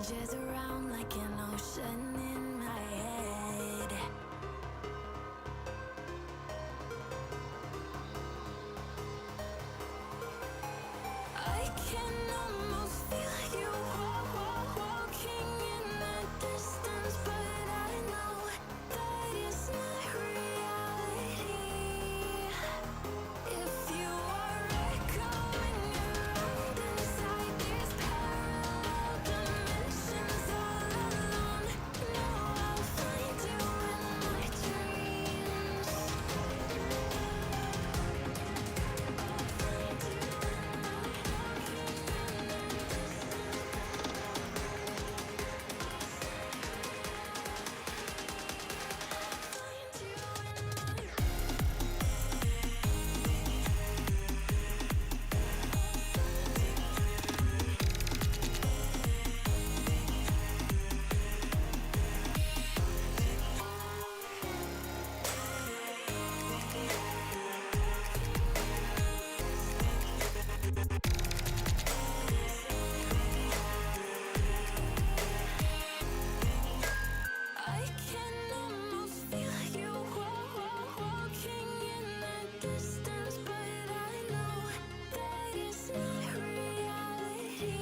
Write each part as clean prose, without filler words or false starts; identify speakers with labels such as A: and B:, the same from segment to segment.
A: rages around like an ocean in my head. I can almost feel you walking in the distance, but I know that it's not reality. If you are echoing around inside these parallel dimensions all alone, know I'll find you in my dreams. I'll find you in my walking in the find you in my I can almost feel you walking in the distance, but I know that it's not reality.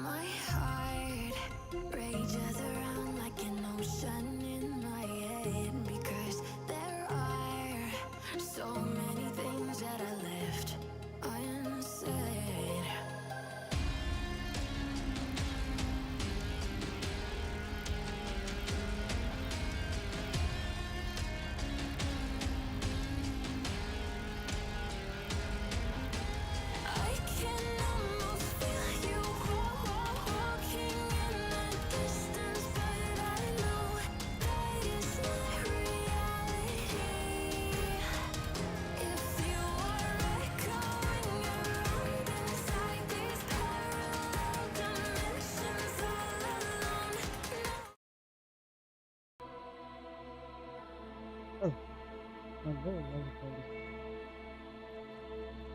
A: My heart rages around like an ocean in my head, because there are so many things that I left unsaid. I can almost feel you walking in the distance, but I know that it's not reality. If you are echoing around inside these parallel dimensions all alone,
B: Oh, no, no, no, no.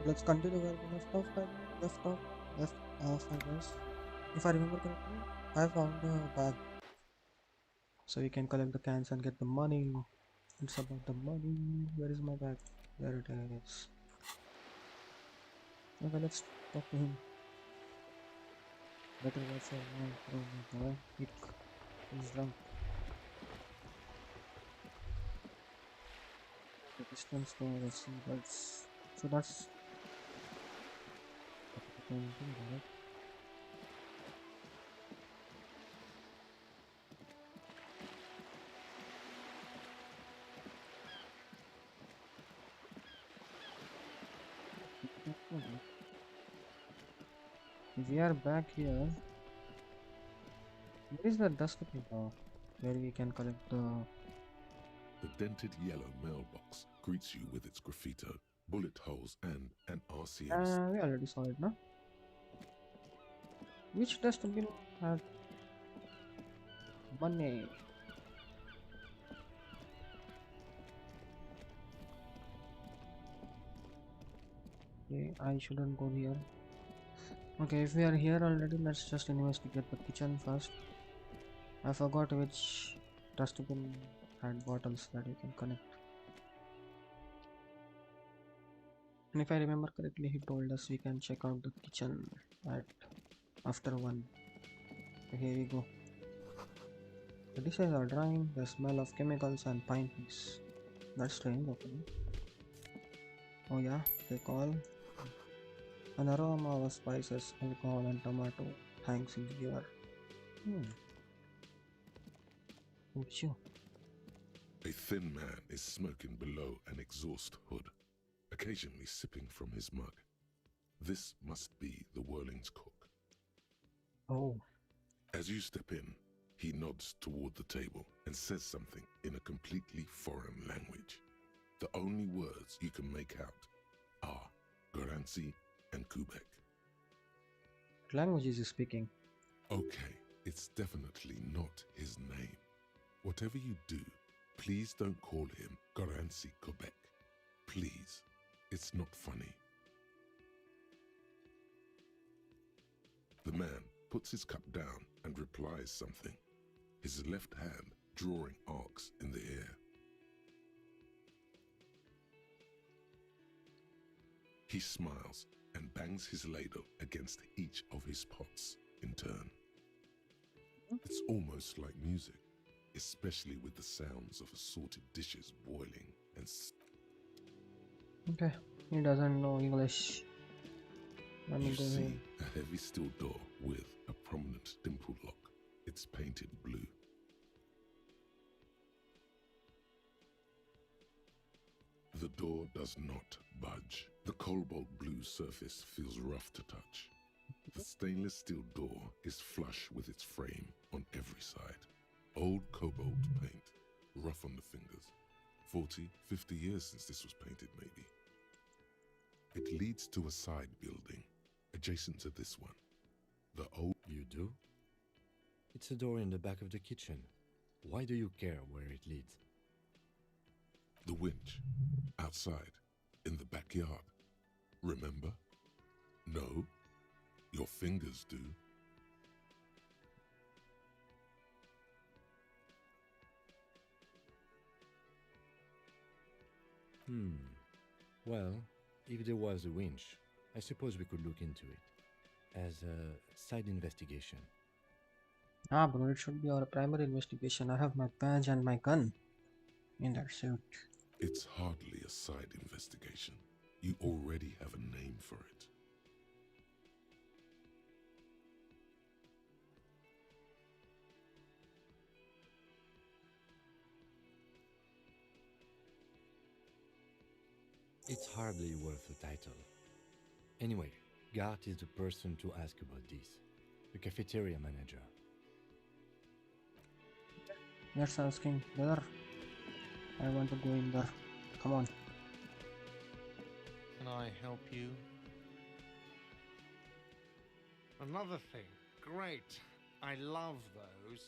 B: Let's continue where we left off. Left off, I guess. If I remember correctly, I found a bag, so we can collect the cans and get the money. It's about the money. Where is my bag? There it is. Okay, let's talk to him. Better watch your mouth, bro. He's drunk. The distance to the sea. That's something, right? Okay. We are back here. Where is the dustbin now? Where we can collect the.
C: The dented yellow mailbox greets you with its graffito, bullet holes, and an RCM.
B: We already saw it, no? Which dustbin had money? Okay, I shouldn't go here. Okay, if we are here already, let's just investigate the kitchen first. I forgot which dustbin had bottles that we can connect. And if I remember correctly, he told us we can check out the kitchen at after 1. So here we go. The dishes are drying, the smell of chemicals and pine trees. That's strange, okay. Oh yeah, they call an aroma of spices, alcohol and tomato hangs in the air. Ooh,
C: A thin man is smoking below an exhaust hood, occasionally sipping from his mug. This must be the Whirling's cook.
B: Oh,
C: As you step in, he nods toward the table and says something in a completely foreign language. The only words you can make out are Garansi and Kubek.
B: what language is he speaking?
C: Okay, it's definitely not his name. Whatever you do, please don't call him Garansi Kubek. Please, it's not funny. The man puts his cup down and replies something, his left hand drawing arcs in the air. He smiles and bangs his ladle against each of his pots in turn. It's almost like music, especially with the sounds of assorted dishes boiling and
B: Okay, he doesn't know English. Let me
C: you
B: go
C: see
B: ahead.
C: a heavy steel door with a prominent dimple lock. It's painted blue. The door does not budge. The cobalt blue surface feels rough to touch. The stainless steel door is flush with its frame on every side. Old cobalt paint, rough on the fingers. 40, 50 years since this was painted, maybe. It leads to a side building, adjacent to this one. The old...
D: You do? It's a door in the back of the kitchen. Why do you care where it leads?
C: The winch, outside, in the backyard. Remember? No? Your fingers do.
D: Well, if there was a winch, I suppose we could look into it. As a side investigation.
B: Ah, bro, it should be our primary investigation. I have my badge and my gun in that suit.
C: It's hardly a side investigation. You already have a name for it.
D: It's hardly worth a title. Anyway, Gart is the person to ask about this. The cafeteria manager.
B: Let's asking whether I want to go in there. Come on.
E: Can I help you? Another thing. Great. I love those.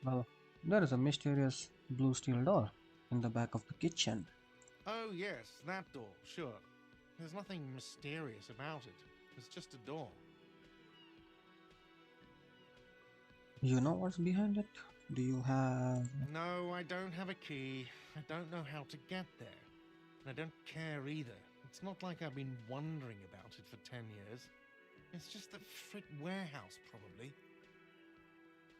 B: Well, there is a mysterious blue steel door in the back of the kitchen.
E: Oh, yes, that door, sure. There's nothing mysterious about it. It's just a door.
B: You know what's behind it? Do you have...
E: No, I don't have a key. I don't know how to get there. And I don't care either. It's not like I've been wondering about it for 10 years. It's just a frit warehouse, probably.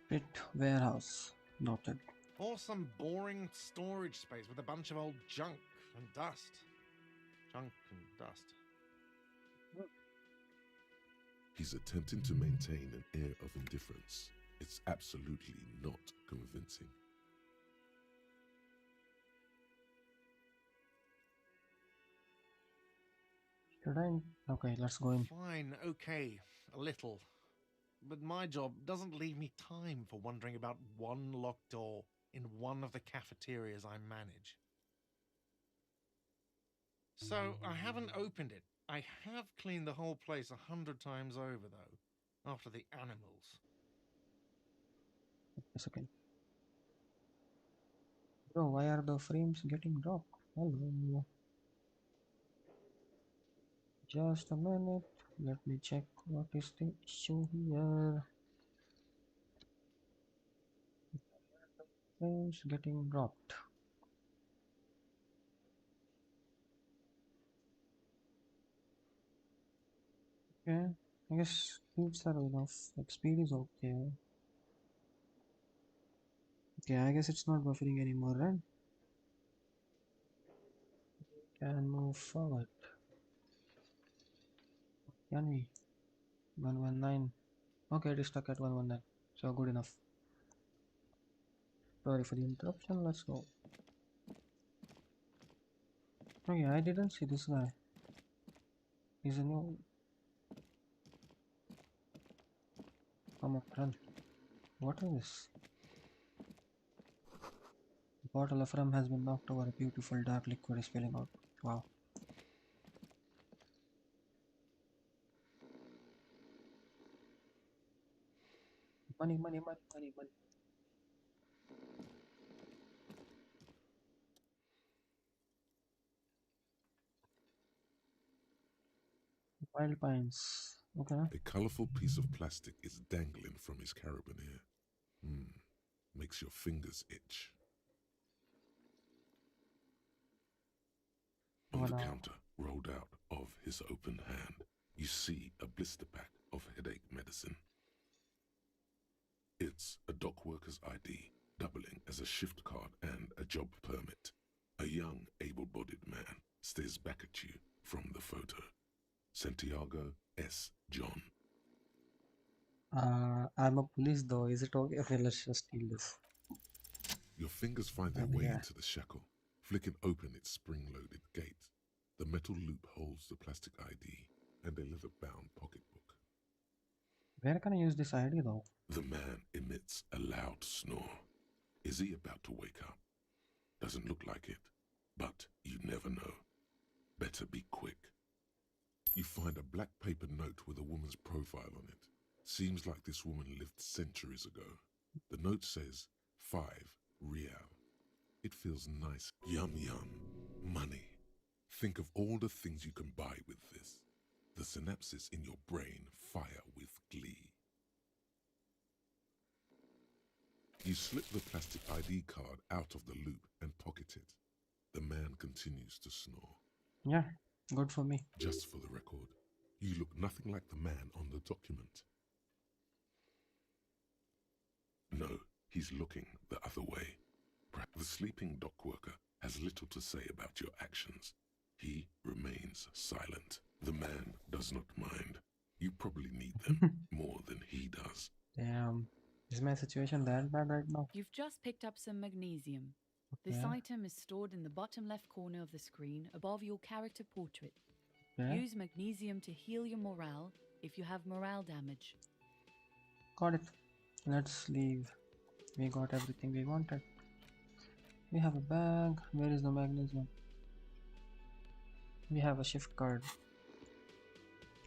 B: Pit warehouse? Noted.
E: Or some boring storage space with a bunch of old junk and dust. Junk and dust.
C: He's attempting to maintain an air of indifference. It's absolutely not convincing.
B: Should I? Okay, let's go in.
E: Fine, okay, a little. But my job doesn't leave me time for wondering about one locked door in one of the cafeterias I manage. So I haven't opened it. I have cleaned the whole place 100 times over, though, after the animals.
B: A second. Bro, why are the frames getting dropped? Hello. Just a minute. Let me check what is the issue here. Frames getting dropped. Okay, I guess speeds are enough. Like speed is okay. Okay, I guess it's not buffering anymore, right? Can move forward. Can we? 119. Okay, it is stuck at 119. So good enough. Sorry for the interruption. Let's go. Oh yeah, I didn't see this guy. He's a new. Come on, run. What is this? The bottle of rum has been knocked over. A beautiful dark liquid is spilling out. Wow. Money, money, money, money, money. Wild pines. Okay.
C: A colorful piece of plastic is dangling from his carabiner. Makes your fingers itch. On the
B: Wow.
C: counter, rolled out of his open hand, you see a blister pack of headache medicine. It's a dock worker's ID, doubling as a shift card and a job permit. A young, able-bodied man stares back at you from the photo. Santiago S. John.
B: I'm a police though. Is it okay? Okay, let's just steal this.
C: Your fingers find their way into the shackle, flicking open its spring-loaded gate. The metal loop holds the plastic ID and a leather-bound pocketbook.
B: Where can I use this ID though?
C: The man emits a loud snore. Is he about to wake up? Doesn't look like it, but you never know. Better be quick. You find a black paper note with a woman's profile on it. Seems like this woman lived centuries ago. The note says 5 real. It feels nice. Yum yum. Money. Think of all the things you can buy with this. The synapses in your brain fire with glee. You slip the plastic ID card out of the loop and pocket it. The man continues to snore.
B: Yeah, good for me.
C: Just for the record, you look nothing like the man on the document. No, he's looking the other way. The sleeping dock worker has little to say about your actions. He remains silent. The man does not mind. You probably need them more than he does.
B: Damn. Is my situation that bad right now?
F: You've just picked up some magnesium. This
B: Okay.
F: item is stored in the bottom left corner of the screen above your character portrait.
B: Okay.
F: Use magnesium to heal your morale if you have morale damage.
B: Got it. Let's leave. We got everything we wanted. We have a bag. Where is the magnesium? We have a shift card.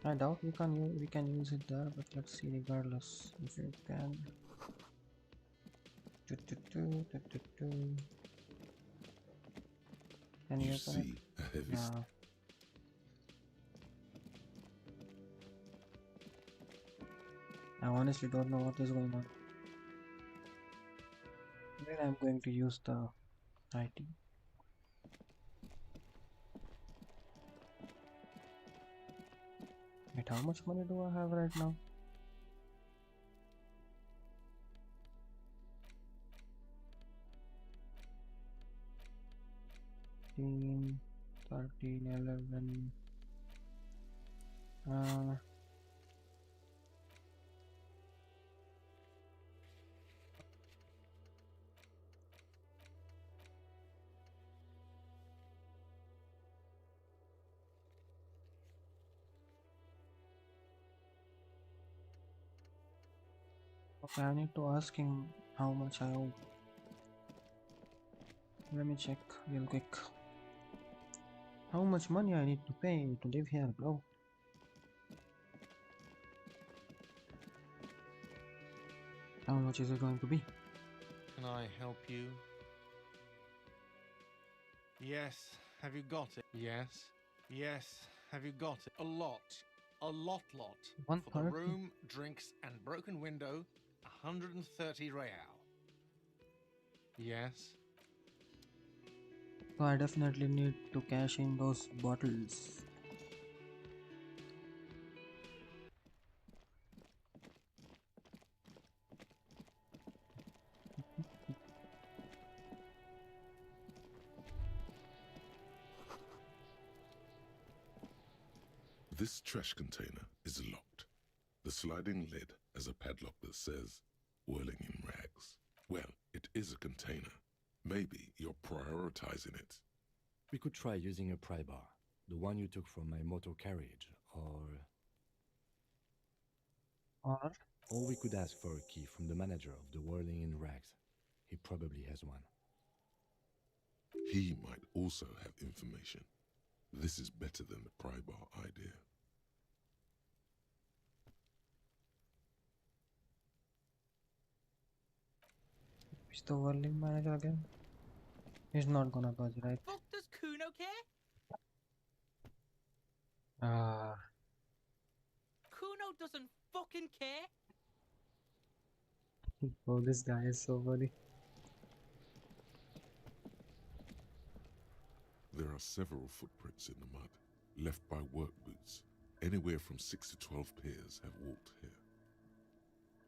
B: I doubt we can use it there, but let's see regardless if you can. Can
C: You
B: you open
C: see a heavy
B: it? No. I honestly don't know what is going on. Then I'm going to use the IT. Wait, how much money do I have right now? $13, $11. Okay, I need to ask him how much I owe. Let me check real quick. How much money I need to pay to live here, bro? How much is it going to be?
E: Can I help you? Yes. Have you got it? Yes. Yes. Have you got it? A lot. A lot. For the
B: 130?
E: room, drinks, and broken window, 130 real. Yes.
B: So I definitely need to cash in those bottles.
C: This trash container is locked. The sliding lid has a padlock that says, whirling in rags. Well, it is a container. Maybe you're prioritizing it.
D: We could try using a pry bar, the one you took from my motor carriage, or...
B: Or
D: Or we could ask for a key from the manager of the Whirling in Rags. He probably has one.
C: He might also have information. This is better than the pry bar idea.
B: is the whirling manager again? He's not gonna budge, right?
G: Fuck does Kuno care?
B: Ah,
G: Kuno doesn't fucking care.
B: oh, this guy is so funny.
C: There are several footprints in the mud, left by work boots. Anywhere from 6 to 12 pairs have walked here.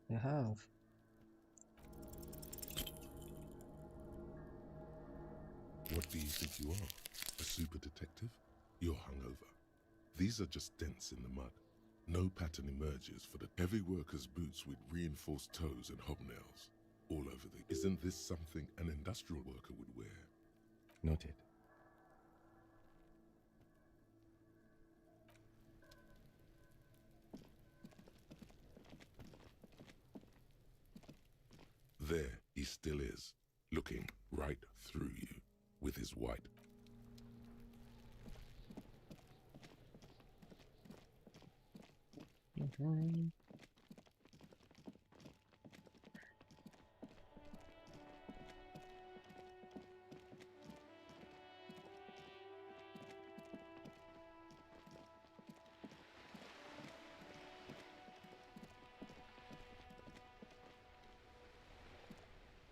B: They have.
C: What do you think you are? A super detective? You're hungover. These are just dents in the mud. No pattern emerges for the heavy worker's boots with reinforced toes and hobnails. All over the... Isn't this something an industrial worker would wear?
D: Noted.
C: There he still is, looking right through you with his white.
B: Okay.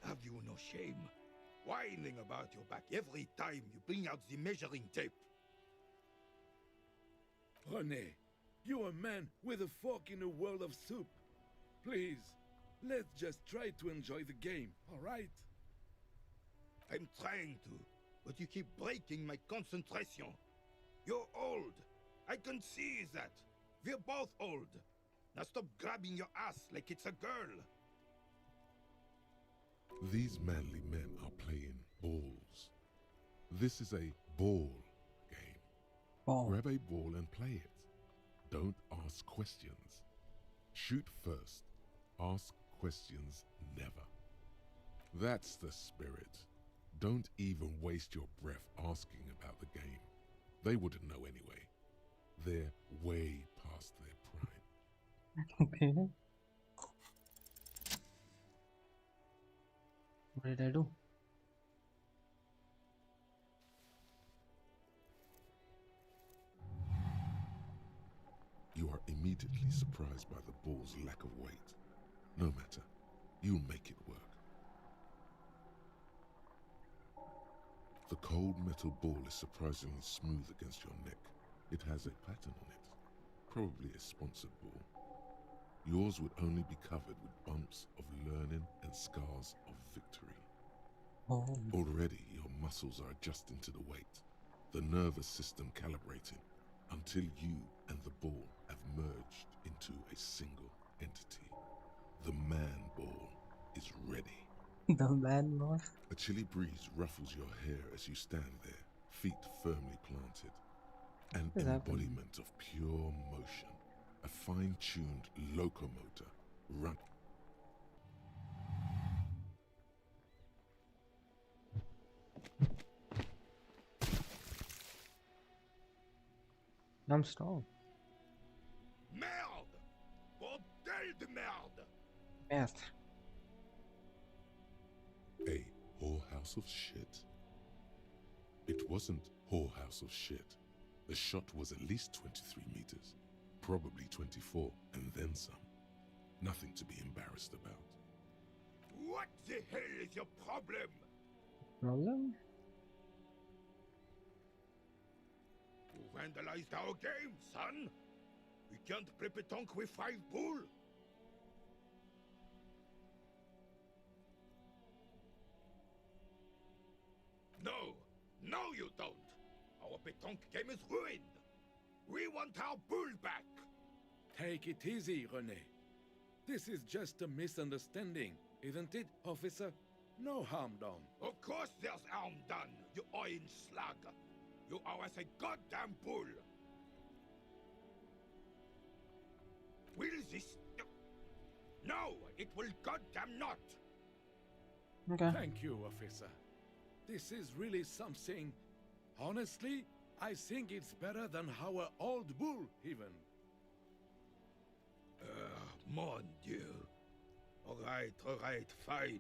H: Have you no shame? Whining about your back every time you bring out the measuring tape.
I: René, you're a man with a fork in a world of soup. Please, let's just try to enjoy the game, alright?
H: I'm trying to, but you keep breaking my concentration. You're old. I can see that. We're both old. Now stop grabbing your ass like it's a girl.
C: These manly men are playing balls. This is a ball game.
B: Oh,
C: Grab a ball and play it. Don't ask questions. Shoot first. Ask questions never. That's the spirit. Don't even waste your breath asking about the game. They wouldn't know anyway. They're way past their prime.
B: okay. What did I do?
C: You are immediately surprised by the ball's lack of weight. No matter, you'll make it work. The cold metal ball is surprisingly smooth against your neck. It has a pattern on it, probably a sponsored ball. Yours would only be covered with bumps of learning and scars of victory.
B: Oh,
C: Already your muscles are adjusting to the weight, the nervous system calibrating, until you and the ball have merged into a single entity. The man ball is ready.
B: the man was.
C: A chilly breeze ruffles your hair as you stand there, feet firmly planted. An
B: What is happening?
C: embodiment of pure motion, a fine-tuned locomotor run.
B: I'm strong.
H: Merde! Bordel de merde!
B: Yes.
C: A whorehouse of shit? It wasn't whorehouse of shit. The shot was at least 23 meters, probably 24, and then some. Nothing to be embarrassed about.
H: What the hell is your problem?
B: Problem?
H: You vandalized our game, son! We can't play pétanque with 5 bull! No! No, you don't! Our pétanque game is ruined! We want our bull back!
I: Take it easy, René. This is just a misunderstanding, isn't it, officer? No harm done.
H: Of course there's harm done, you orange slug! You owe us a goddamn bull! Will this... No, it will goddamn not!
B: Okay.
I: Thank you, officer. This is really something. Honestly, I think it's better than our old bull, even.
H: Mon Dieu. All right, fine.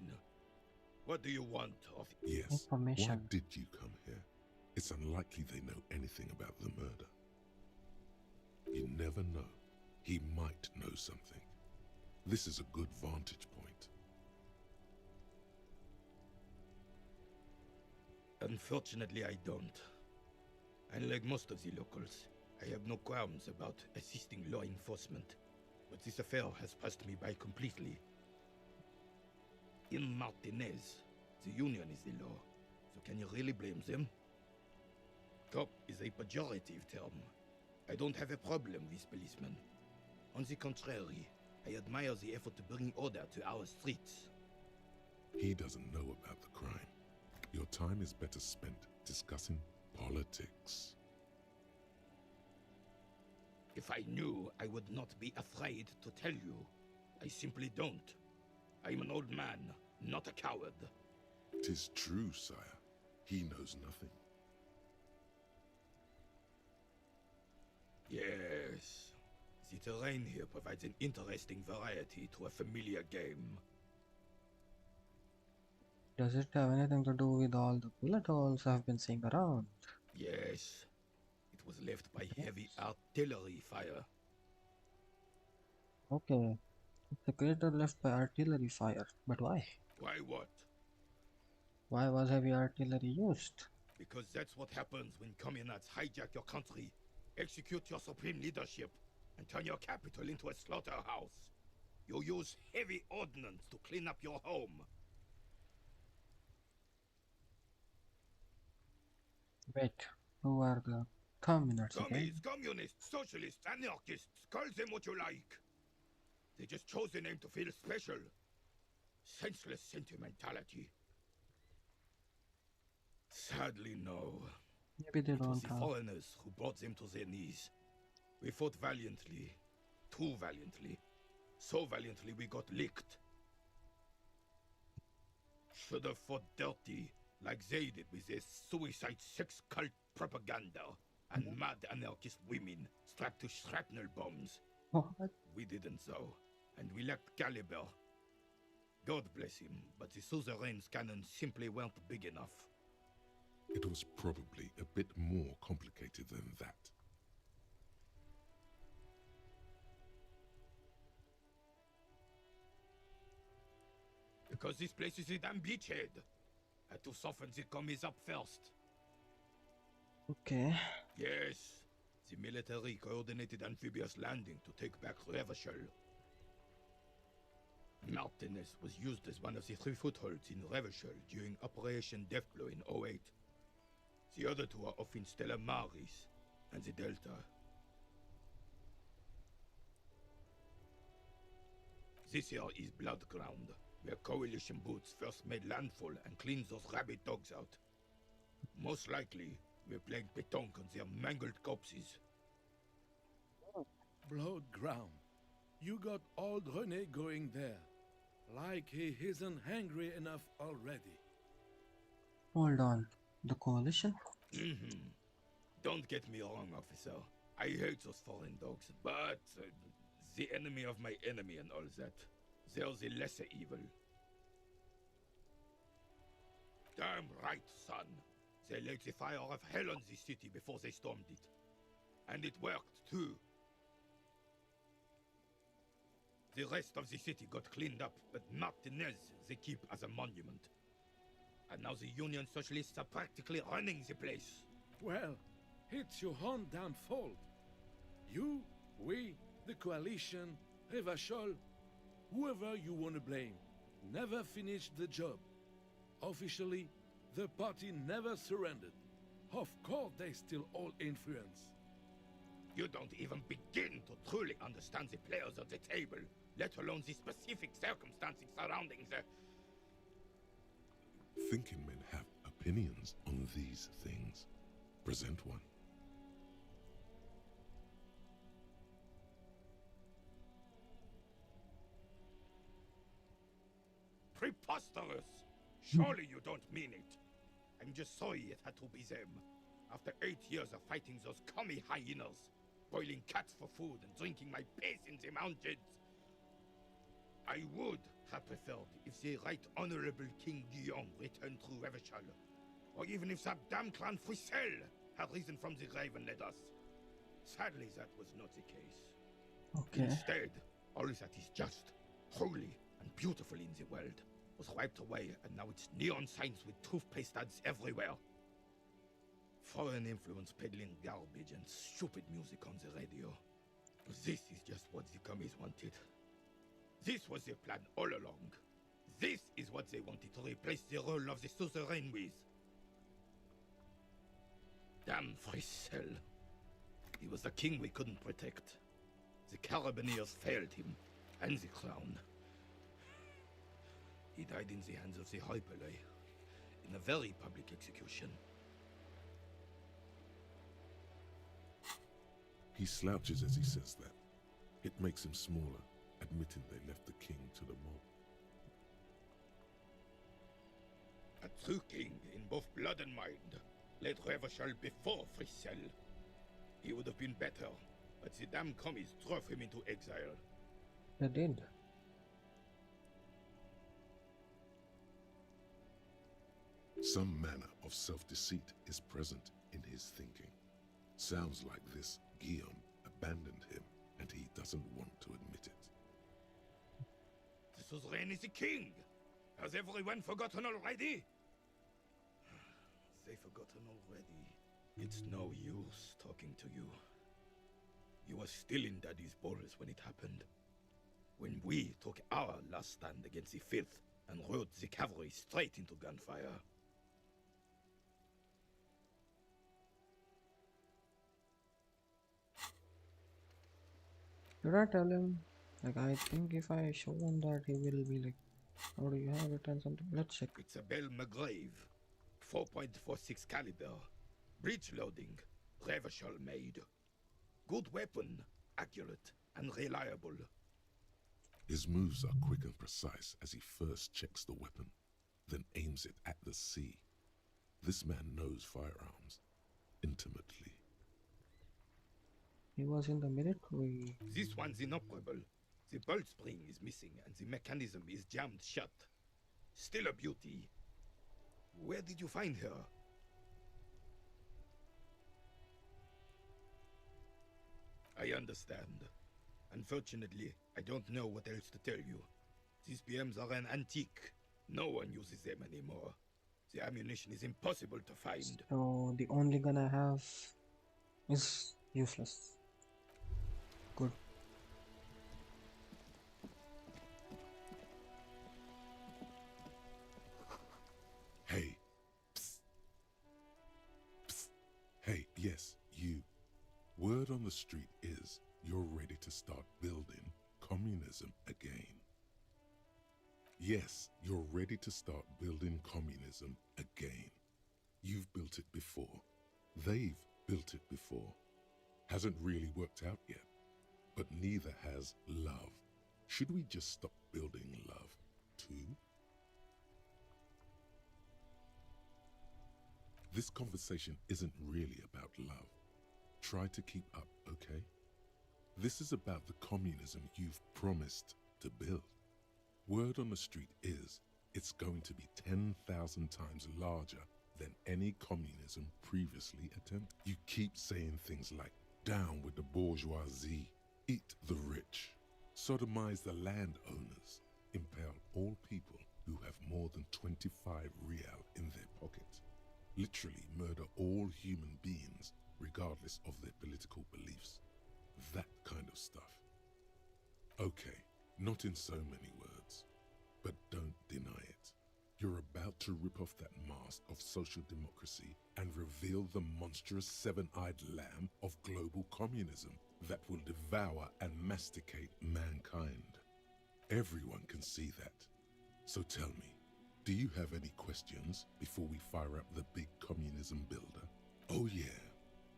H: What do you want of...
C: Yes. Why
B: Information.
C: did you come here? It's unlikely they know anything about the murder. You never know. He might know something. This is a good vantage point.
H: Unfortunately, I don't. Unlike most of the locals, I have no qualms about assisting law enforcement. But this affair has passed me by completely. In Martinez, the union is the law. So can you really blame them? Cop is a pejorative term. I don't have a problem with policemen. On the contrary, I admire the effort to bring order to our streets.
C: He doesn't know about the crime. Your time is better spent discussing politics.
H: If I knew, I would not be afraid to tell you. I simply don't. I'm an old man, not a coward.
C: 'Tis true, sire. He knows nothing.
H: Yes. The terrain here provides an interesting variety to a familiar game.
B: Does it have anything to do with all the bullet holes I've been seeing around?
H: Yes. It was left by heavy artillery fire.
B: Okay. It's a crater left by artillery fire. But why?
H: Why what?
B: Why was heavy artillery used?
H: Because that's what happens when communards hijack your country, execute your supreme leadership, and turn your capital into a slaughterhouse. You use heavy ordnance to clean up your home.
B: Wait, who are the communards again?
H: Commies, communists, socialists, anarchists, call them what you like. They just chose the name to feel special. Senseless sentimentality. Sadly, no.
B: Maybe they
H: It was
B: don't
H: the
B: have.
H: foreigners who brought them to their knees. We fought valiantly. Too valiantly. So valiantly we got licked. Should have fought dirty, like they did with their suicide sex cult propaganda and mad anarchist women strapped to shrapnel bombs.
B: What?
H: We didn't though, and we lacked caliber. God bless him, but the suzerain's cannons simply weren't big enough.
C: It was probably a bit more complicated than that.
H: Because this place is a damn beachhead. Had to soften the commies up first.
B: Okay.
H: Yes, the military coordinated amphibious landing to take back Revachol. Martinez was used as one of the 3 footholds in Revachol during Operation Deathblow in 08. The other 2 are off in Stella Maris and the Delta. This here is Blood Ground, where coalition boots first made landfall and cleaned those rabid dogs out. Most likely, we're playing pétanque on their mangled corpses.
I: Blood ground. You got old René going there. Like he isn't hungry enough already.
B: Hold on. The coalition?
H: Don't get me wrong, officer. I hate those foreign dogs, but the enemy of my enemy and all that. They're the lesser evil. Damn right, son. They laid the fire of hell on the city before they stormed it. And it worked, too. The rest of the city got cleaned up, but Martinez they keep as a monument. And now the Union Socialists are practically running the place.
I: Well, it's your own damn fault. You, we, the coalition, Revachol, whoever you want to blame, never finished the job. Officially, the party never surrendered. Of course they still all influence.
H: You don't even begin to truly understand the players at the table, let alone the specific circumstances surrounding the...
C: Thinking men have opinions on these things. Present one.
H: preposterous! Surely you don't mean it. I'm just sorry it had to be them. After 8 years of fighting those commie hyenas, boiling cats for food and drinking my piss in the mountains. I would have preferred if the Right Honorable King Guillaume returned through Revachol, or even if that damn clan Frisel had risen from the grave and led us. Sadly, that was not the case.
B: Okay.
H: Instead, all that is just, holy, and beautiful in the world was wiped away, and now it's neon signs with toothpaste ads everywhere. Foreign influence peddling garbage and stupid music on the radio. This is just what the commies wanted. This was their plan all along. This is what they wanted to replace the role of the suzerain with. Damn Frisel. He was the king we couldn't protect. The Carabineers failed him, and the crown. He died in the hands of the Hyperlay, in a very public execution.
C: He slouches as he says that. It makes him smaller, admitting they left the king to the mob.
H: A true king in both blood and mind led Revachol before Frisel. He would have been better, but the damn commies drove him into exile.
B: They did.
C: Some manner of self-deceit is present in his thinking. Sounds like this Guillaume abandoned him, and he doesn't want to admit it.
H: The suzerain is the king! Has everyone forgotten already? They've forgotten already. It's no use talking to you. You were still in Daddy's balls when it happened. When we took our last stand against the filth and rode the cavalry straight into gunfire.
B: Did I tell him? Like, I think if I show him that, he will be like, how do you have it and something? Let's check.
H: It's a Bell McGrave. 4.46 caliber. Breech loading. Revachol made. Good weapon. Accurate and reliable.
C: His moves are quick and precise as he first checks the weapon, then aims it at the sea. This man knows firearms intimately.
B: He was in the military.
H: This one's inoperable. The bolt spring is missing and the mechanism is jammed shut. Still a beauty. Where did you find her? I understand. Unfortunately, I don't know what else to tell you. These PMs are an antique. No one uses them anymore. The ammunition is impossible to find.
B: So the only gun I have is useless. Good.
C: Hey. Psst. Psst. Hey, yes, you. Word on the street is you're ready to start building communism again. Yes, you're ready to start building communism again. You've built it before. They've built it before. Hasn't really worked out yet. But neither has love. Should we just stop building love, too? This conversation isn't really about love. Try to keep up, okay? This is about the communism you've promised to build. Word on the street is it's going to be 10,000 times larger than any communism previously attempted. You keep saying things like, down with the bourgeoisie, eat the rich, sodomize the landowners, impale all people who have more than 25 real in their pocket, literally murder all human beings regardless of their political beliefs. That kind of stuff. Okay, not in so many words, but don't deny it. You're about to rip off that mask of social democracy and reveal the monstrous seven-eyed lamb of global communism that will devour and masticate mankind. Everyone can see that. So tell me, do you have any questions before we fire up the big communism builder? Oh yeah,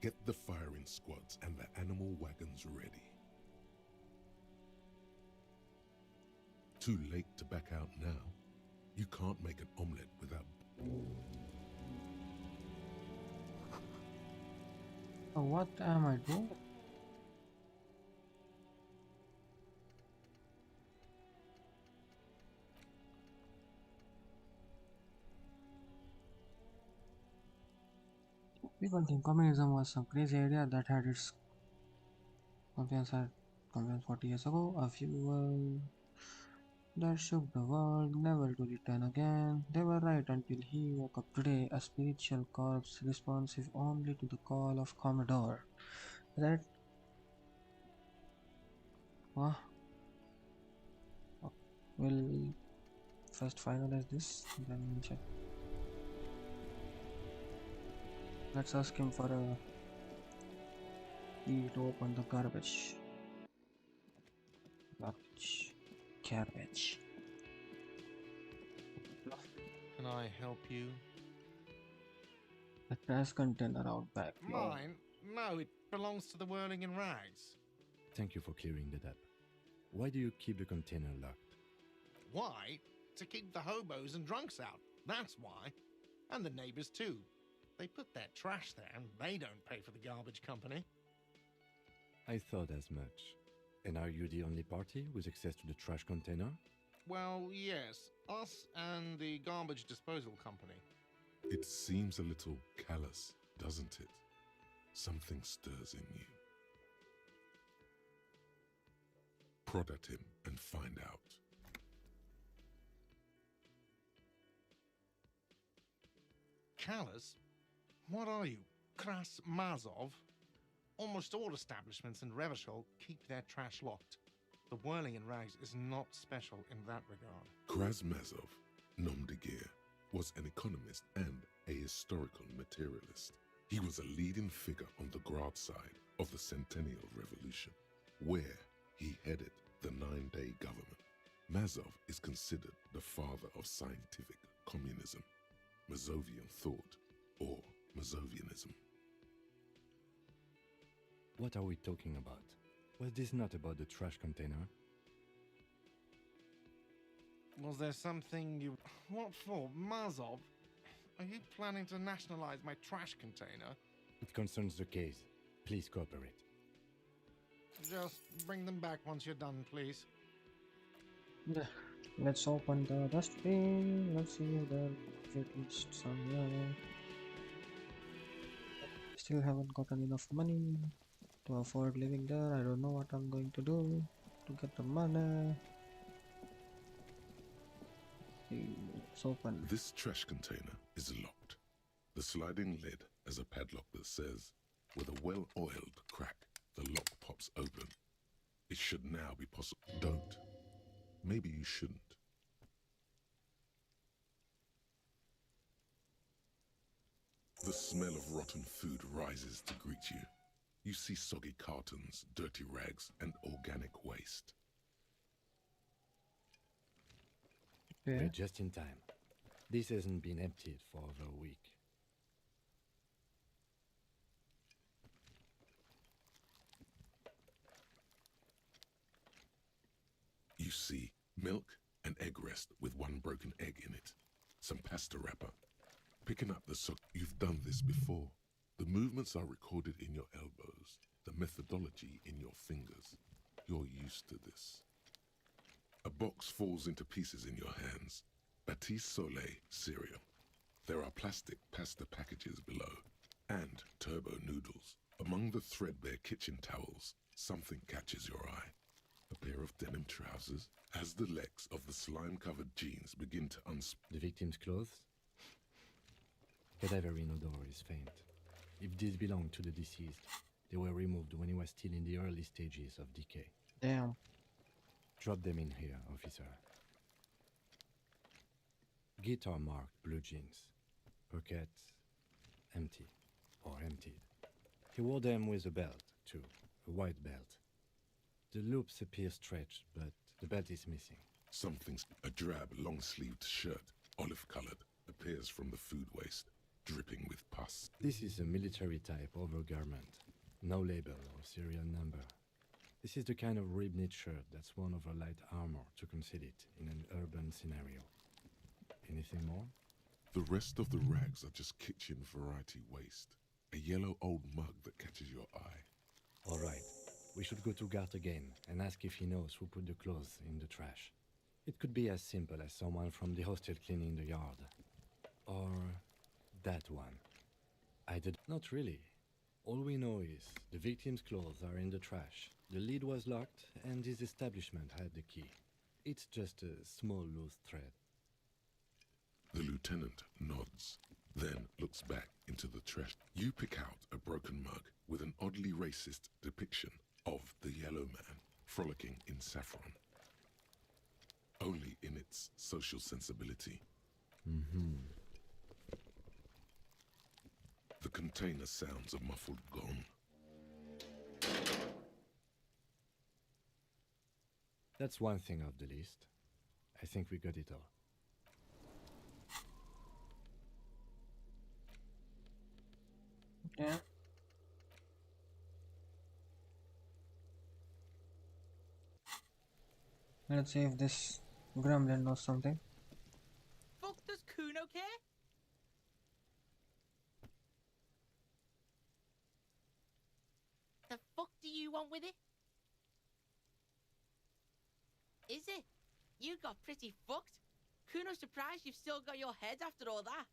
C: get the firing squads and the animal wagons ready. Too late to back out now. You can't make an omelette without.
B: What am I doing? People think communism was some crazy idea that had its convenience 40 years ago. A fuel that shook the world, never to return again. They were right until he woke up today, a spiritual corpse responsive only to the call of Commodore. That uh, will first finalize this, then check. Let's ask him for a key to open the garbage. Garbage. Garbage.
E: Can I help you?
B: A trash container out back. Lol.
E: Mine? No, it belongs to the Whirling in Rags.
D: Thank you for clearing that up. Why do you keep the container locked?
E: Why? To keep the hobos and drunks out. That's why. And the neighbors too. They put their trash there and they don't pay for the garbage company.
D: I thought as much. And are you the only party with access to the trash container?
E: Well, yes. Us and the garbage disposal company.
C: It seems a little callous, doesn't it? Something stirs in you. Prod at him and find out.
E: Callous? What are you? Kras Mazov? Almost all establishments in Revachol keep their trash locked. The Whirling in Rags is not special in that regard.
C: Krasmazov, nom de guerre, was an economist and a historical materialist. He was a leading figure on the Grad side of the Centennial Revolution, where he headed the 9-day government. Mazov is considered the father of scientific communism, Mazovian thought, or Mazovianism.
D: What are we talking about? Was this not about the trash container?
E: Was there something you... What for? Mazov? Are you planning to nationalize my trash container?
D: It concerns the case. Please cooperate.
E: Just bring them back once you're done, please.
B: Yeah. Let's open the dustbin. Let's see if there's at least some. Still haven't gotten enough money to afford living there. I don't know what I'm going to do to get the money. It's open.
C: This trash container is locked. The sliding lid has a padlock that says, with a well-oiled crack, the lock pops open. It should now be possible. Don't. Maybe you shouldn't. The smell of rotten food rises to greet you. You see soggy cartons, dirty rags, and organic waste.
B: Yeah.
D: We're just in time. This hasn't been emptied for over a week.
C: You see milk and egg rest with one broken egg in it. Some pasta wrapper. Picking up the sock. You've done this before. The movements are recorded in your elbows. The methodology in your fingers. You're used to this. A box falls into pieces in your hands. Batiste Soleil cereal. There are plastic pasta packages below. And turbo noodles. Among the threadbare kitchen towels, something catches your eye. A pair of denim trousers, as the legs of the slime-covered jeans begin to
D: The victim's clothes? Cadaverine odor is faint. If these belong to the deceased, they were removed when he was still in the early stages of decay.
B: Damn.
D: Drop them in here, officer. Guitar marked blue jeans. Pockets empty or emptied. He wore them with a belt, too. A white belt. The loops appear stretched, but the belt is missing.
C: Something's a drab, long-sleeved shirt, olive-colored, appears from the food waste, dripping with pus.
D: This is a military-type overgarment. No label or serial number. This is the kind of rib-knit shirt that's worn over light armor to conceal it in an urban scenario. Anything more?
C: The rest of the rags are just kitchen variety waste. A yellow old mug that catches your eye.
D: All right. We should go to Gart again and ask if he knows who put the clothes in the trash. It could be as simple as someone from the hostel cleaning the yard. Or that one. I did not really. All we know is the victim's clothes are in the trash. The lid was locked and his establishment had the key. It's just a small loose thread.
C: The lieutenant nods, then looks back into the trash. You pick out a broken mug with an oddly racist depiction of the yellow man frolicking in saffron. Only in its social sensibility. The container sounds a muffled gong.
D: That's one thing off the list. I think we got it all.
B: Yeah. Let's see if this gremlin knows something.
G: Fuck does Kuno care? The fuck do you want with it? Is it? You got pretty fucked. Kuno's surprised you've still got your head after all that.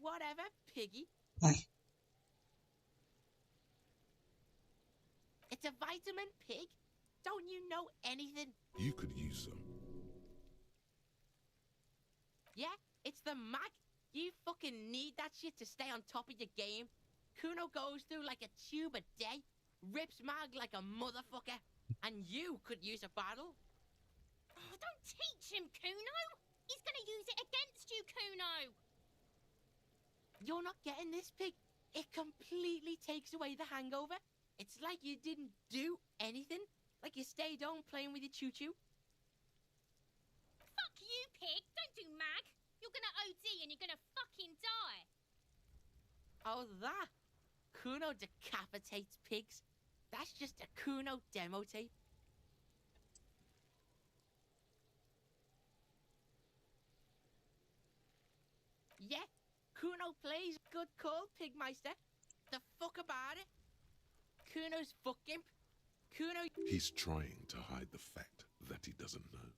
G: Whatever, piggy. It's a vitamin, pig. Don't you know anything?
C: You could use some.
G: Yeah, it's the mag. You fucking need that shit to stay on top of your game. Kuno goes through like a tube a day, rips mag like a motherfucker, and you could use a battle.
J: Oh, don't teach him, Kuno! He's gonna use it against you, Kuno!
G: You're not getting this, pig. It completely takes away the hangover. It's like you didn't do anything. Like you stayed home playing with your choo-choo.
J: Fuck you, pig! Don't do mag! You're gonna OD and you're gonna fucking die!
G: Oh, that? Kuno decapitates pigs. That's just a Kuno demo tape. Yeah, Kuno plays. Good call, Pigmeister. The fuck about it? Kuno's fucking. Kuno.
C: He's trying to hide the fact that he doesn't know.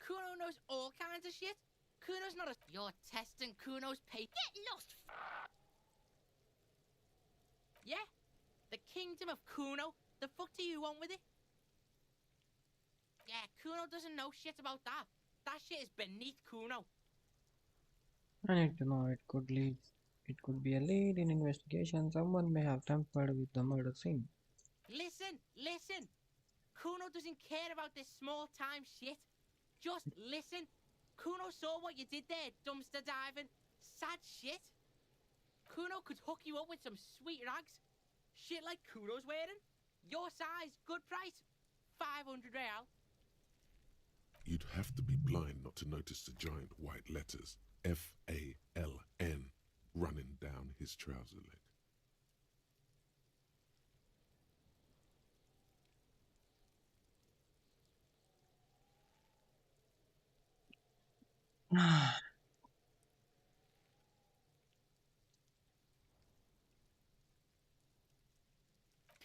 G: Kuno knows all kinds of shit. Kuno's not a. You're testing Kuno's paper.
J: Get lost!
G: Yeah, the kingdom of Kuno. The fuck do you want with it? Yeah, Kuno doesn't know shit about that. That shit is beneath Kuno.
B: I need to know. It could be a lead in investigation. Someone may have tampered with the murder scene.
G: Listen. Kuno doesn't care about this small-time shit. Just listen. Kuno saw what you did there, dumpster diving. Sad shit. Kuno could hook you up with some sweet rags. Shit like Kuno's wearing. Your size, good price. 500 real.
C: You'd have to be blind not to notice the giant white letters F-A-L-N running down his trouser leg.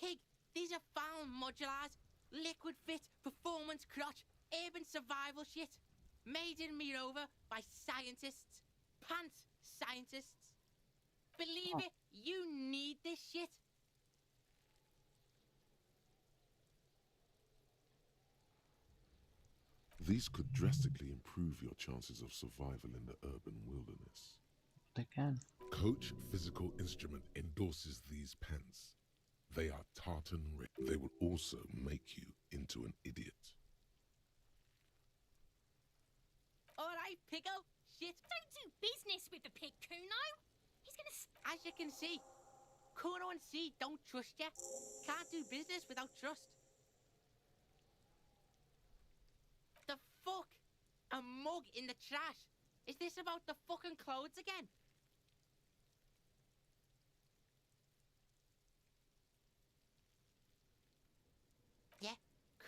G: Pig, these are found modulars. Liquid fit, performance crotch, urban survival shit. Made in Mirova by scientists. Pants scientists. Believe it, you need this shit.
C: These could drastically improve your chances of survival in the urban wilderness.
B: They can.
C: Coach Physical Instrument endorses these pants. They are tartan rich. They will also make you into an idiot.
G: Alright, Pico. Shit.
J: Don't do business with the pig, Kuno! He's gonna...
G: As you can see, Kuno and C don't trust you. Can't do business without trust. The fuck? A mug in the trash? Is this about the fucking clothes again?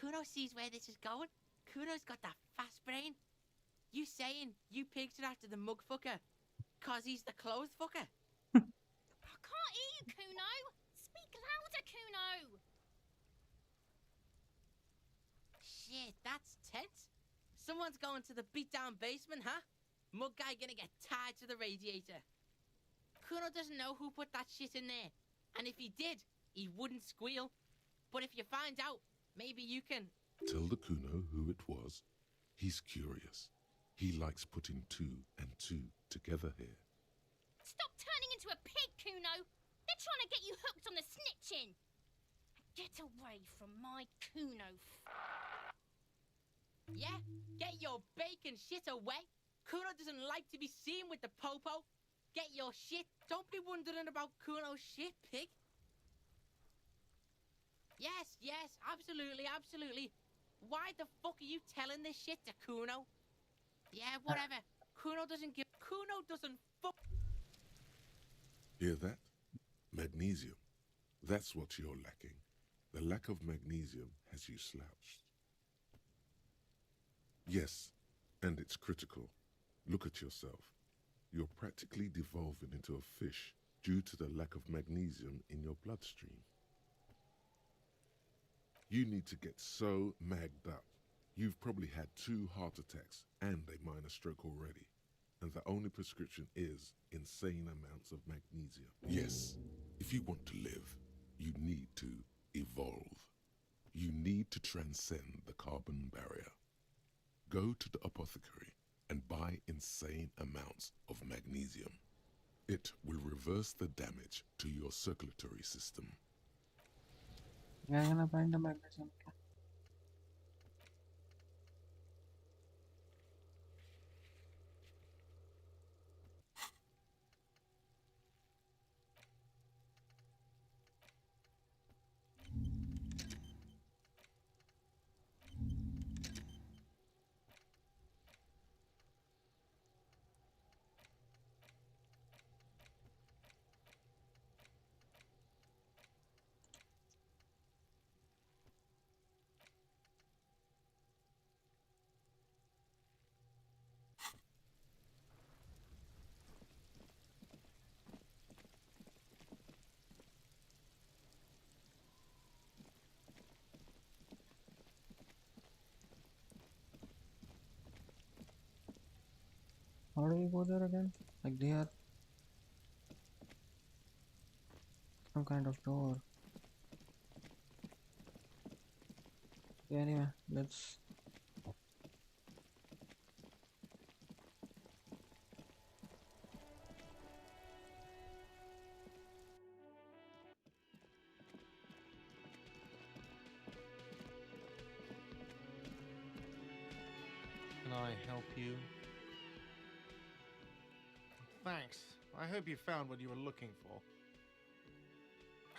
G: Kuno sees where this is going. Kuno's got that fast brain. You saying you picked it after the mug fucker, 'cause he's the clothes fucker?
J: I can't hear you, Kuno. Speak louder, Kuno.
G: Shit, that's tense. Someone's going to the beat-down basement, huh? Mug guy gonna get tied to the radiator. Kuno doesn't know who put that shit in there. And if he did, he wouldn't squeal. But if you find out, maybe you can...
C: Tell the Kuno who it was. He's curious. He likes putting 2 and 2 together here.
J: Stop turning into a pig, Kuno. They're trying to get you hooked on the snitching. Get away from my Kuno.
G: Yeah? Get your bacon shit away. Kuno doesn't like to be seen with the popo. Get your shit. Don't be wondering about Kuno's shit, pig. Yes, absolutely, absolutely. Why the fuck are you telling this shit to Kuno? Yeah, whatever. Kuno doesn't fuck.
C: Hear that? Magnesium. That's what you're lacking. The lack of magnesium has you slouched. Yes, and it's critical. Look at yourself. You're practically devolving into a fish due to the lack of magnesium in your bloodstream. You need to get so magged up. You've probably had 2 heart attacks and a minor stroke already. And the only prescription is insane amounts of magnesium. Yes, if you want to live, you need to evolve. You need to transcend the carbon barrier. Go to the apothecary and buy insane amounts of magnesium. It will reverse the damage to your circulatory system.
B: Yeah, I'm gonna find the magnesium. How do you go there again? Like they are some kind of door. Yeah, anyway, let's...
E: Can I help you? Thanks. I hope you found what you were looking for.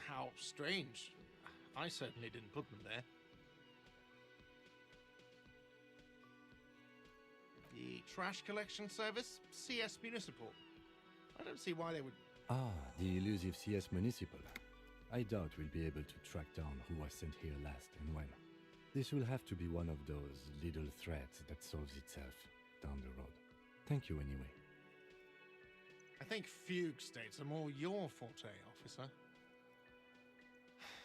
E: How strange. I certainly didn't put them there. The trash collection service? CS Municipal. I don't see why they would...
D: Ah, the elusive CS Municipal. I doubt we'll be able to track down who was sent here last and when. This will have to be one of those little threats that solves itself down the road. Thank you anyway.
E: I think fugue states are more your forte, officer.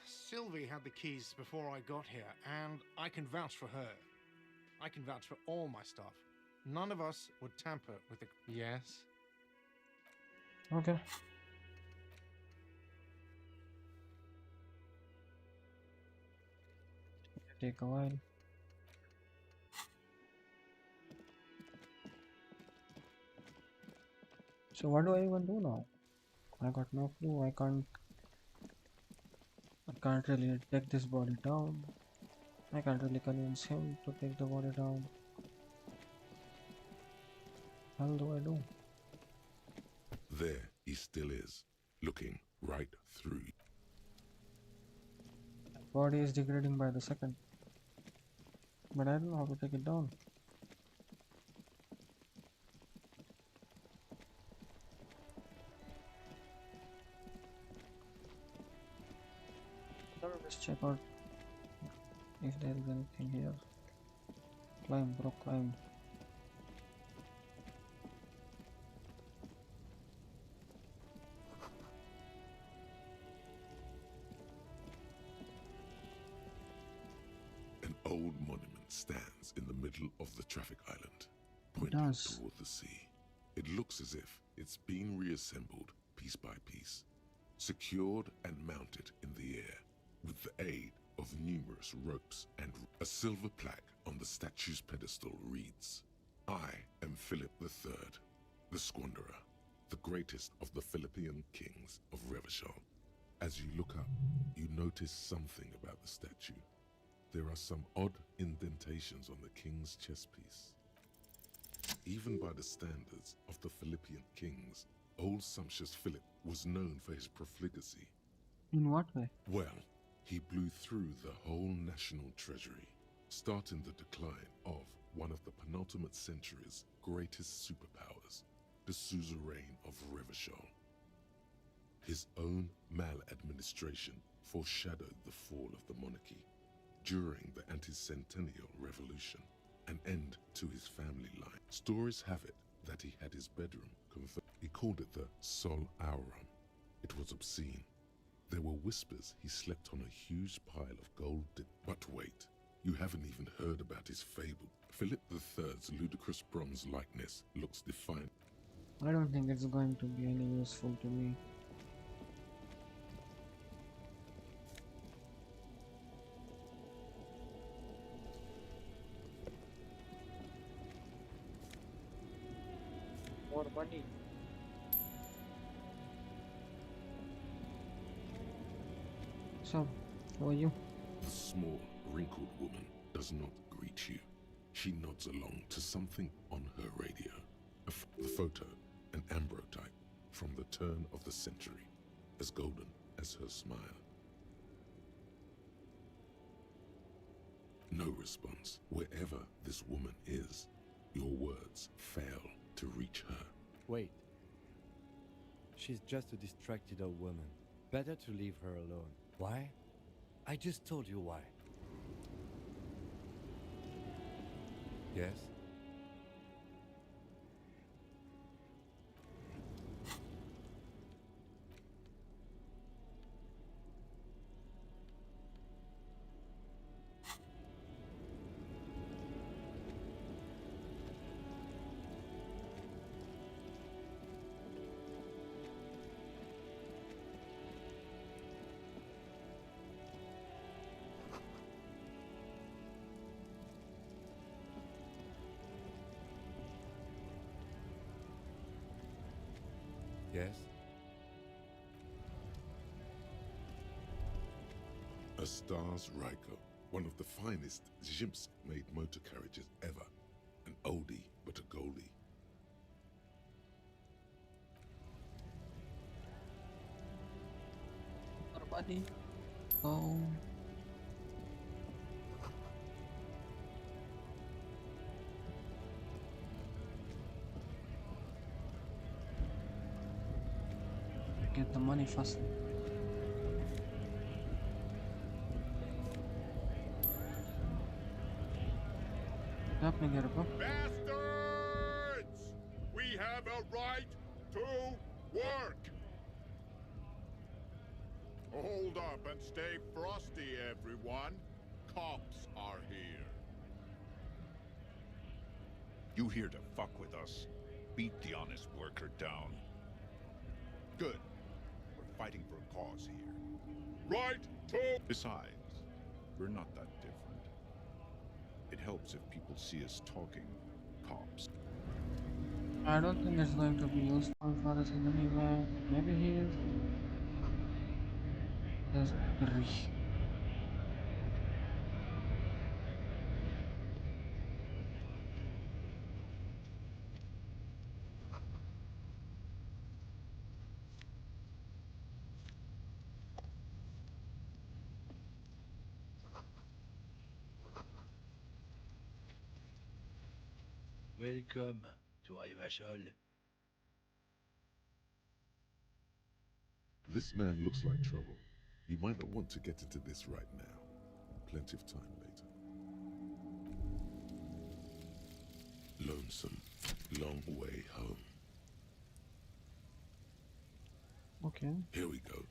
E: Sylvie had the keys before I got here, and I can vouch for her. I can vouch for all my staff. None of us would tamper with the... Yes?
B: Okay. Take a while. So what do I even do now? I got no clue. I can't really take this body down. I can't really convince him to take the body down. How do I do?
C: There he still is, looking right through you.
B: Body is degrading by the second. But I don't know how to take it down. Let's check out if there is anything here. Climb, bro, climb.
C: An old monument stands in the middle of the traffic island,
B: It
C: pointing
B: does.
C: toward the sea. It looks as if it's been reassembled piece by piece, secured and mounted in the air with the aid of numerous ropes, and a silver plaque on the statue's pedestal reads, "I am Philip III, the Squanderer, the greatest of the Philippian kings of Revachol." As you look up, you notice something about the statue. There are some odd indentations on the king's chest piece. Even by the standards of the Philippian kings, old sumptuous Philip was known for his profligacy.
B: In what way?
C: Well, he blew through the whole national treasury, starting the decline of one of the penultimate century's greatest superpowers, the suzerain of Revachol. His own maladministration foreshadowed the fall of the monarchy during the anti-centennial revolution, an end to his family line. Stories have it that he had his bedroom converted. He called it the Sol Auron. It was obscene. There were whispers he slept on a huge pile of gold. But wait, you haven't even heard about his fable. Philip III's ludicrous bronze likeness looks defiant.
B: I don't think it's going to be any useful to me. More money. So, how are you?
C: The small, wrinkled woman does not greet you. She nods along to something on her radio. The photo, an ambrotype from the turn of the century, as golden as her smile. No response. Wherever this woman is, your words fail to reach her.
D: Wait. She's just a distracted old woman. Better to leave her alone. Why? I just told you why. Yes? Yes?
C: A Stars Ryko, one of the finest Zhimsk-made motor carriages ever. An oldie, but a goldie.
B: More money. Oh. Get the money fast. What's happening here, bro?
H: Bastards! We have a right to work! Hold up and stay frosty, everyone. Cops are here. You here to fuck with us? Beat the honest worker down. Good. We're fighting for a cause here. Right to... Besides, we're not that different. It helps if people see us talking cops.
B: I don't think it's going to be useful for us in any way. Maybe he is. There's 3.
K: Welcome to Revachol.
C: This man looks like trouble. You might not want to get into this right now. Plenty of time later. Lonesome, long way home.
B: Okay.
C: Here we go.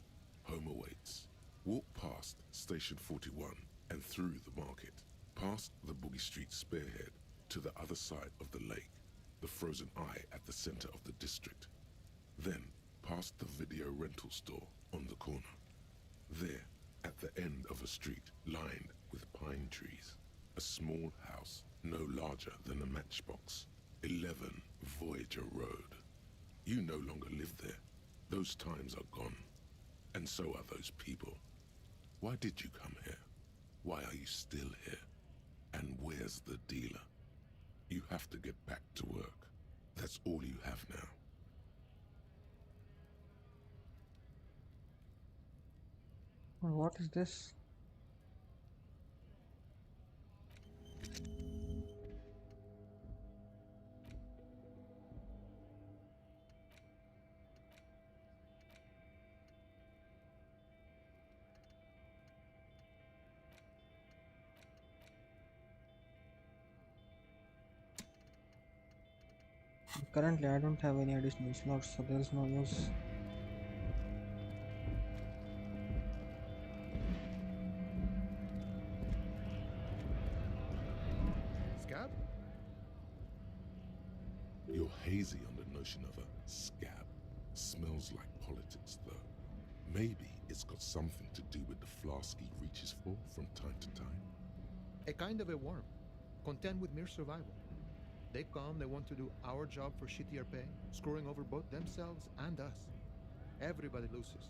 C: Home awaits. Walk past Station 41 and through the market, past the Boogie Street spearhead to the other side of the lake, the frozen eye at the center of the district. Then past the video rental store on the corner. There, at the end of a street lined with pine trees, a small house no larger than a matchbox. 11 Voyager Road. You no longer live there. Those times are gone. And so are those people. Why did you come here? Why are you still here? And where's the dealer? You have to get back to work. That's all you have now.
B: What is this? Currently, I don't have any additional slots, so there is no use.
K: Scab?
C: You're hazy on the notion of a scab. Smells like politics, though. Maybe it's got something to do with the flask he reaches for from time to time.
K: A kind of a worm, content with mere survival. They come, they want to do our job for shittier pay, screwing over both themselves and us. Everybody loses.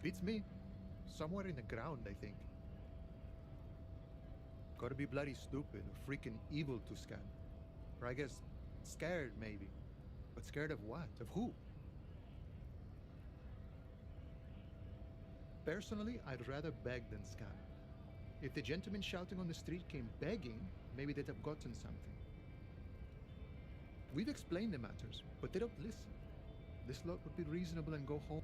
K: Beats me. Somewhere in the ground, I think. Gotta be bloody stupid or freaking evil to scab. Or I guess scared, maybe. But scared of what? Of who? Personally, I'd rather beg than scab. If the gentleman shouting on the street came begging, maybe they'd have gotten something. We've explained the matters, but they don't listen. This lot would be reasonable and go home.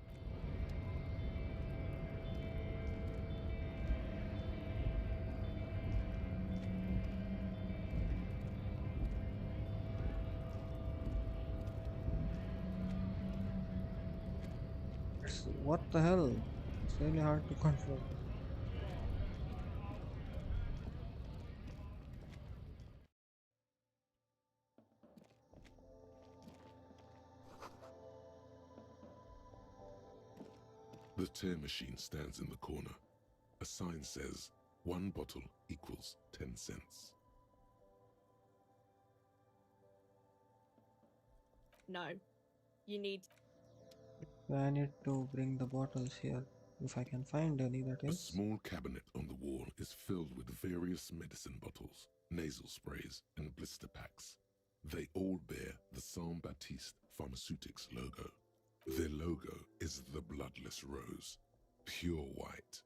B: What the hell? It's really hard to control.
C: The tear machine stands in the corner. A sign says, 1 bottle equals 10 cents.
L: No. You need...
B: I need to bring the bottles here. If I can find any, that
C: A
B: is.
C: small cabinet on the wall is filled with various medicine bottles, nasal sprays, and blister packs. They all bear the Saint Baptiste Pharmaceutics logo. Their logo is the bloodless rose, pure white.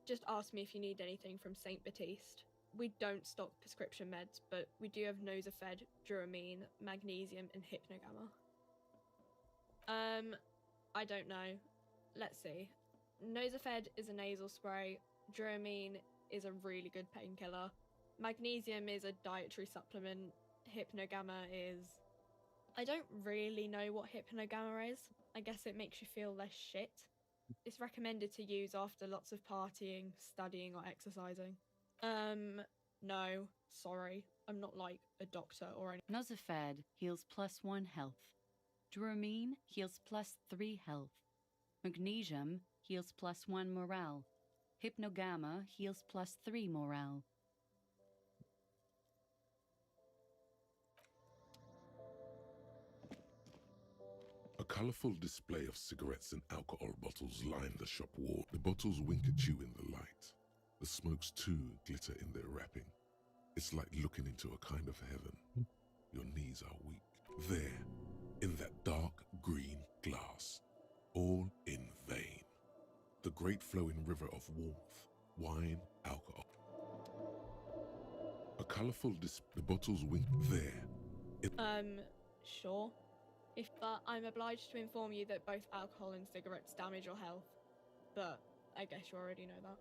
L: Just ask me if you need anything from St. Baptiste. We don't stock prescription meds, but we do have Nosafed, Duramine, Magnesium, and Hypnogamma. I don't know. Let's see. Nosafed is a nasal spray. Duramine is a really good painkiller. Magnesium is a dietary supplement. Hypnogamma is... I don't really know what Hypnogamma is. I guess it makes you feel less shit. It's recommended to use after lots of partying, studying, or exercising. No, sorry. I'm not like a doctor or anything.
F: Nosafed heals +1 health. Duramine heals +3 health. Magnesium heals +1 morale. Hypnogamma heals +3 morale.
C: A colorful display of cigarettes and alcohol bottles line the shop wall. The bottles wink at you in the light. The smokes too glitter in their wrapping. It's like looking into a kind of heaven. Your knees are weak. There, in that dark green glass, all in vain. The great flowing river of warmth, wine, alcohol. A colorful the bottles wink there.
L: Sure. But I'm obliged to inform you that both alcohol and cigarettes damage your health. But I guess you already know that.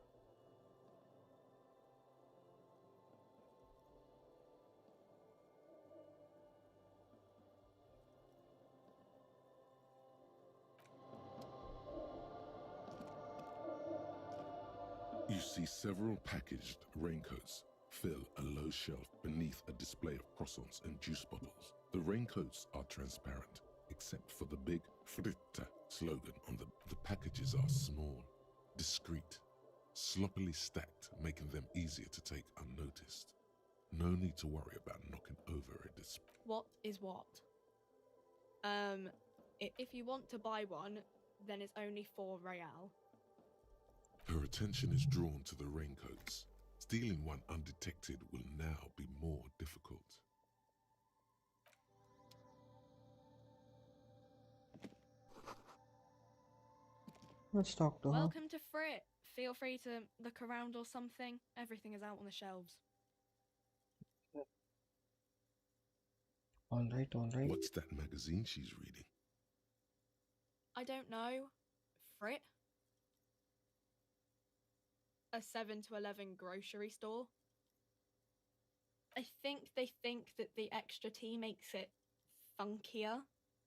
C: You see several packaged raincoats fill a low shelf beneath a display of croissants and juice bottles. The raincoats are transparent, except for the big Fritta slogan on them. The packages are small, discreet, sloppily stacked, making them easier to take unnoticed. No need to worry about knocking over a display.
L: What is what? If you want to buy one, then it's only 4 real.
C: Her attention is drawn to the raincoats. Stealing one undetected will now be more difficult.
B: Let's talk to her.
L: Welcome to Frit. Feel free to look around or something. Everything is out on the shelves.
B: Alright.
C: What's that magazine she's reading?
L: I don't know. Frit? A 7 to 11 grocery store. I think they think that the extra tea makes it funkier.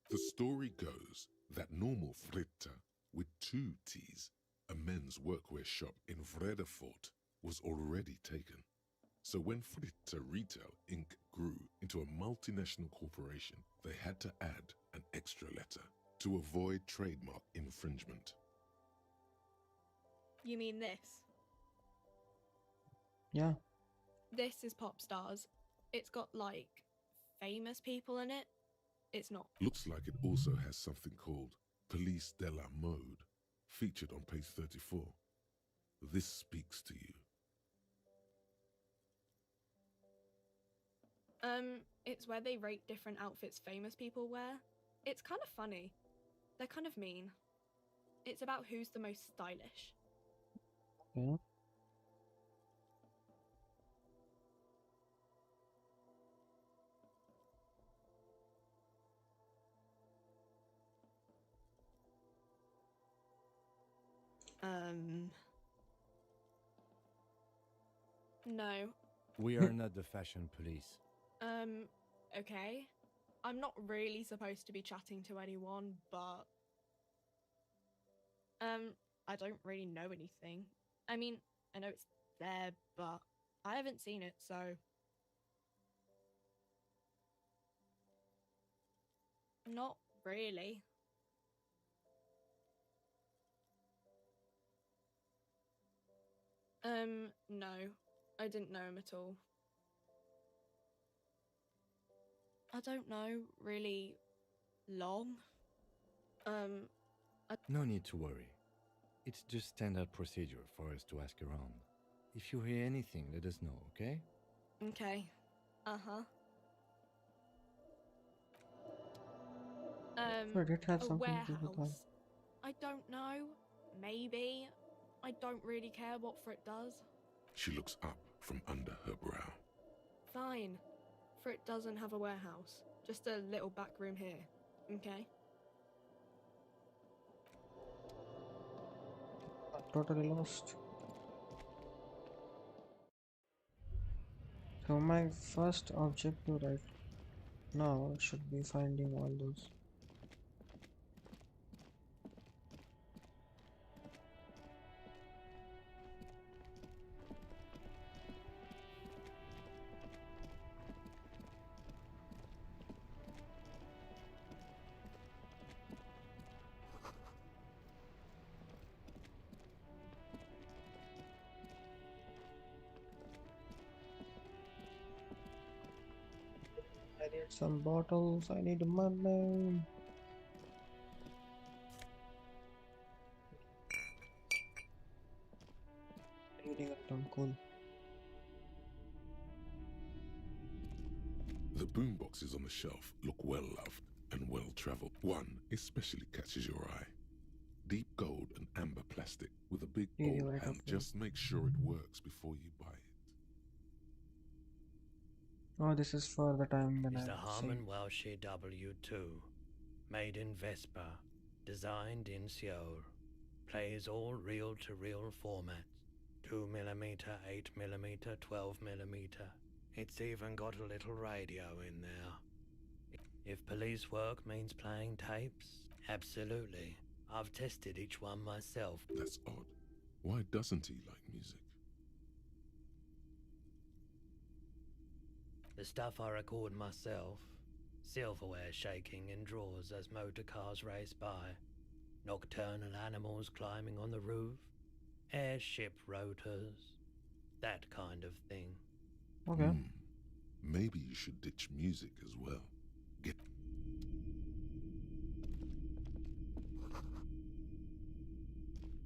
C: The story goes that normal Fritta with 2 T's, a men's workwear shop in Revachol, was already taken. So when Fritta Retail Inc. grew into a multinational corporation, they had to add an extra letter to avoid trademark infringement.
L: You mean this?
B: Yeah.
L: This is Pop Stars. It's got, like, famous people in it. It's not.
C: Looks like it also has something called Police de la Mode, featured on page 34. This speaks to you.
L: It's where they rate different outfits famous people wear. It's kind of funny. They're kind of mean. It's about who's the most stylish.
B: Okay.
L: No.
D: We are not the fashion police.
L: Okay. I'm not really supposed to be chatting to anyone, but... I don't really know anything. I mean, I know it's there, but I haven't seen it, so... Not really. No. I didn't know him at all. I don't know, really long.
D: No need to worry. It's just standard procedure for us to ask around. If you hear anything, let us know, okay?
L: Okay. Uh-huh.
B: But it has
L: A
B: something to do with that.
L: warehouse. I don't know. Maybe. I don't really care what Frit does.
C: She looks up from under her brow.
L: Fine. Frit doesn't have a warehouse. Just a little back room here. Okay?
B: I'm totally lost. So my first objective right now should be finding all those. I need some bottles, I need money. Reading item, cool.
C: The boomboxes on the shelf look well loved and well traveled. One especially catches your eye. Deep gold and amber plastic with a big
B: Radio
C: bowl
B: right
C: hand.
B: up there.
C: Just make sure it works before you buy it.
B: Oh, this is for the time when
M: Is the
B: I'm
M: Harman
B: saying.
M: Welsh W2, made in Vespa, designed in Seoul, plays all reel-to-reel formats, 2mm, 8mm, 12mm. It's even got a little radio in there. If police work means playing tapes, absolutely. I've tested each one myself.
C: That's odd. Why doesn't he like music?
M: The stuff I record myself. Silverware shaking in drawers as motor cars race by. Nocturnal animals climbing on the roof. Airship rotors. That kind of thing.
B: Okay.
C: Maybe you should ditch music as well. Get...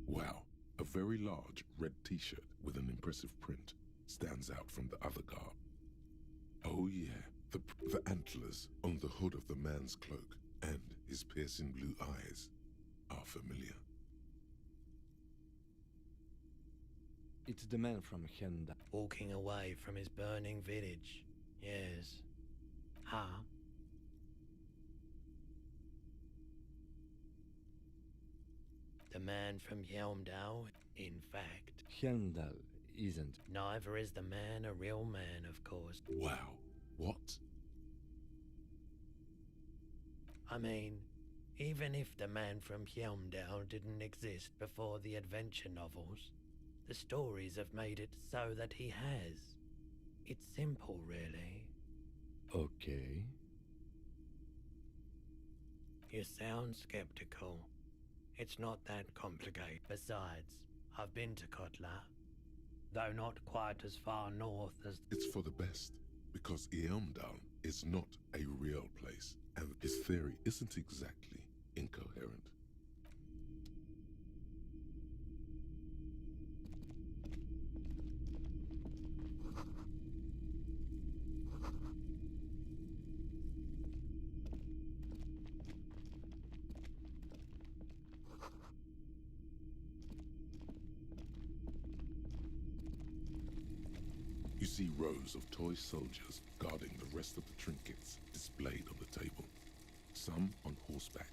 C: Wow, a very large red t-shirt with an impressive print stands out from the other garb. Oh yeah, the antlers on the hood of the man's cloak and his piercing blue eyes are familiar.
D: It's the man from Henda.
M: Walking away from his burning village. Yes. Huh? The man from Helmdale, in fact.
D: Hendal isn't.
M: Neither is the man a real man, of course.
C: Wow, what?
M: I mean, even if the man from Helmdale didn't exist before the adventure novels, the stories have made it so that he has. It's simple, really.
D: Okay.
M: You sound skeptical. It's not that complicated. Besides, I've been to Kotla, though not quite as far north as...
C: It's for the best, because Eamdal is not a real place, and his theory isn't exactly incoherent. You see rows of toy soldiers guarding the rest of the trinkets displayed on the table. Some on horseback,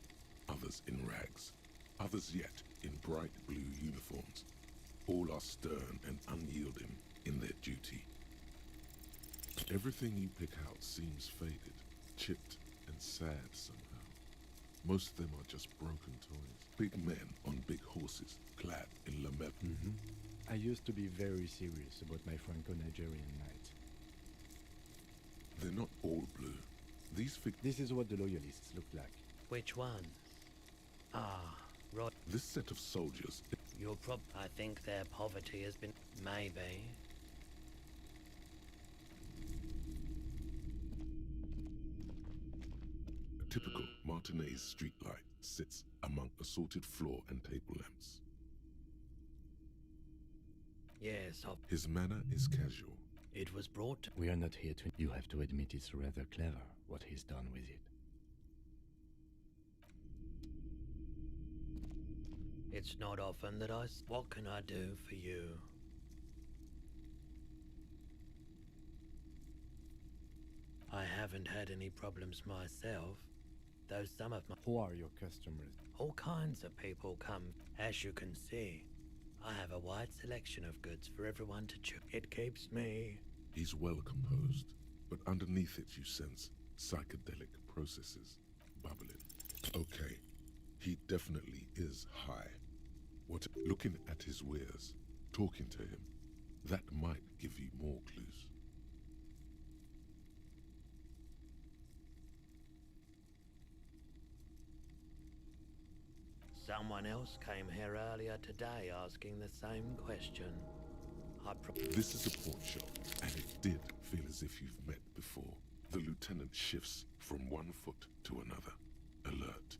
C: others in rags, others yet in bright blue uniforms. All are stern and unyielding in their duty. Everything you pick out seems faded, chipped and sad somehow. Most of them are just broken toys. Big men on big horses, clad in lamel.
D: I used to be very serious about my Franco-Nigerian knight.
C: They're not all blue.
D: This is what the loyalists look like.
M: Which ones? Ah, right.
C: This set of soldiers...
M: I think their poverty has been... Maybe.
C: A typical Martinez streetlight sits among assorted floor and table lamps.
M: Yes,
C: His manner is casual.
M: it was brought to...
D: We are not here to... You have to admit it's rather clever what he's done with it.
M: It's not often that What can I do for you? I haven't had any problems myself, though some of my...
D: Who are your customers?
M: All kinds of people come. As you can see, I have a wide selection of goods for everyone to choose. It keeps me...
C: He's well composed, but underneath it you sense psychedelic processes bubbling. Okay, he definitely is high. Looking at his wares, talking to him, that might give you more clues.
M: Someone else came here earlier today asking the same question.
C: This is a pawn shop, and it did feel as if you've met before. The lieutenant shifts from one foot to another, alert.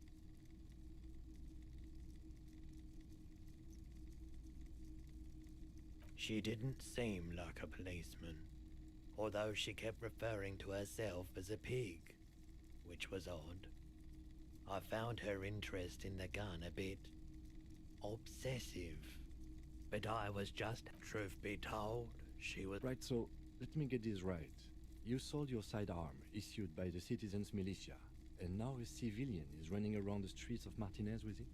M: She didn't seem like a policeman, although she kept referring to herself as a pig, which was odd. I found her interest in the gun a bit obsessive, but I was just, truth be told, she was...
D: Right, so let me get this right. You sold your sidearm, issued by the citizens' militia, and now a civilian is running around the streets of Martinez with it?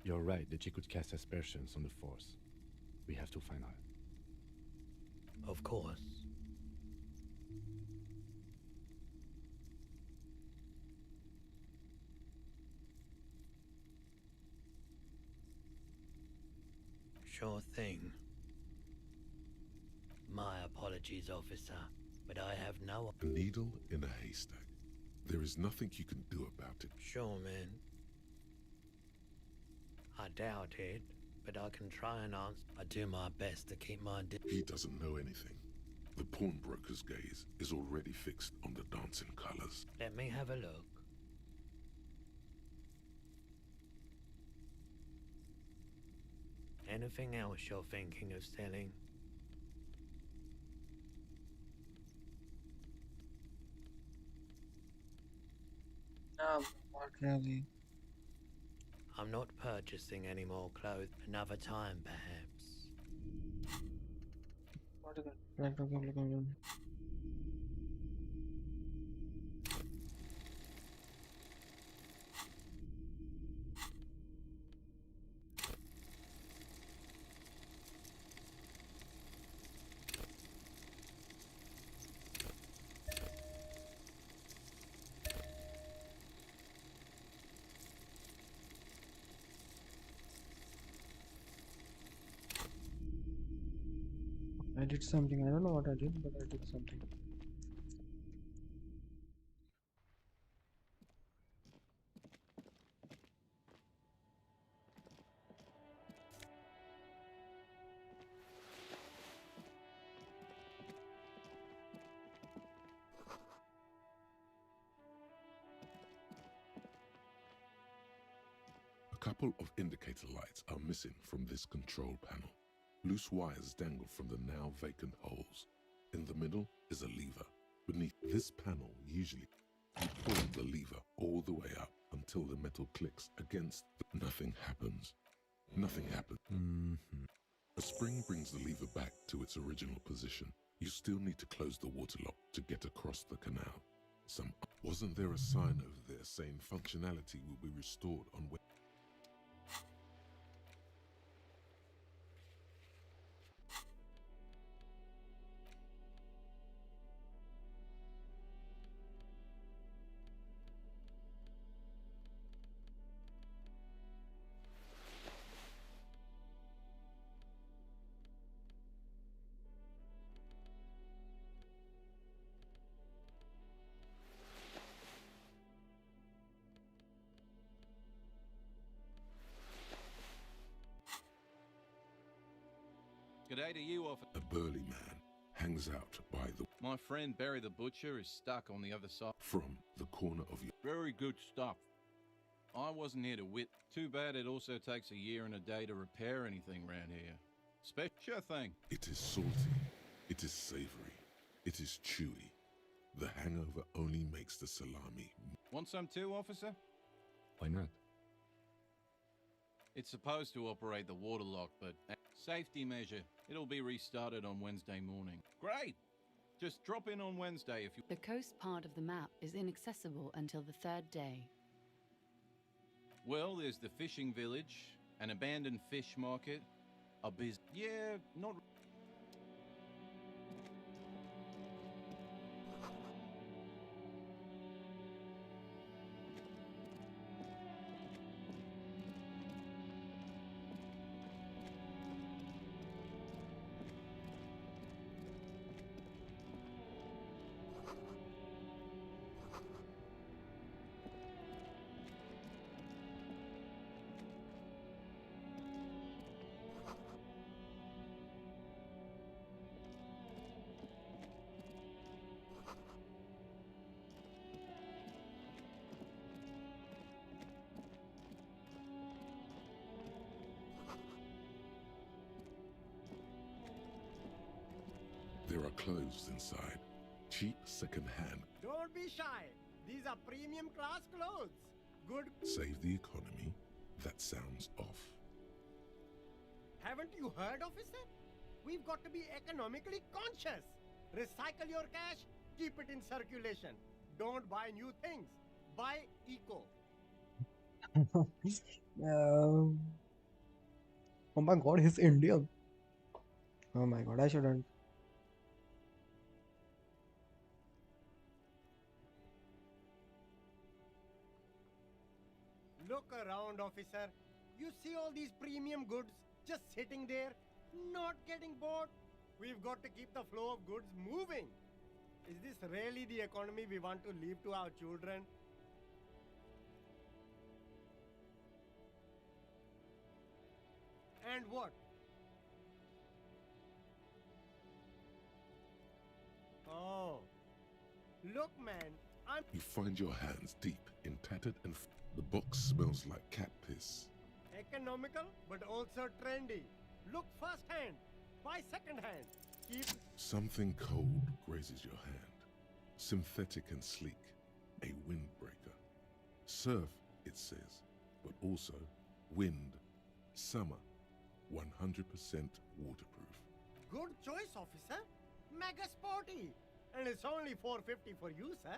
D: You're right that she could cast aspersions on the force. We have to find her.
M: Of course. Sure thing. My apologies, officer, but I have no...
C: A needle in a haystack. There is nothing you can do about it.
M: Sure, man. I doubt it, but I can try and answer. I do my best to keep my...
C: He doesn't know anything. The pawnbroker's gaze is already fixed on the dancing colors.
M: Let me have a look. Anything else you're thinking of selling?
B: Not really.
M: I'm not purchasing any more clothes. Another time, perhaps.
B: What is that? I did something. I don't know what I did, but I did something.
C: A couple of indicator lights are missing from this control panel. Loose wires dangle from the now vacant holes. In the middle is a lever. Beneath this panel, usually, you pull the lever all the way up until the metal clicks against. Nothing happens. Nothing happens. A spring brings the lever back to its original position. You still need to close the water lock to get across the canal. Wasn't there a sign over there saying functionality will be restored on...
N: G'day to you, officer.
C: A burly man hangs out by the...
N: My friend Barry the Butcher is stuck on the other side.
C: From the corner of your...
N: Very good stuff. I wasn't here to wit. Too bad it also takes a year and a day to repair anything round here. Sure thing.
C: It is salty. It is savory. It is chewy. The hangover only makes the salami...
N: Want some too, officer?
O: Why not?
N: It's supposed to operate the water lock, but safety measure. It'll be restarted on Wednesday morning. Great! Just drop in on Wednesday if you...
F: The coast part of the map is inaccessible until the third day.
N: Well, there's the fishing village, an abandoned fish market, a Yeah, not...
C: There are clothes inside. Cheap second-hand.
P: Don't be shy. These are premium class clothes. Good.
C: Save the economy. That sounds off.
P: Haven't you heard, officer? We've got to be economically conscious. Recycle your cash, keep it in circulation. Don't buy new things. Buy eco.
B: Oh my god, he's Indian. Oh my god, I shouldn't.
P: Look around, officer. You see all these premium goods? just sitting there, not getting bored. We've got to keep the flow of goods moving. Is this really the economy we want to leave to our children? And what? Oh, look, man,
C: You find your hands deep in tattered and the box smells like cat piss.
P: economical, but also trendy. Look first hand, buy second hand. Keep
C: Something cold grazes your hand. Synthetic and sleek, a windbreaker. Surf, it says, but also wind, summer, 100% waterproof.
P: good choice, officer. Mega sporty. And it's only $4.50 for you, sir.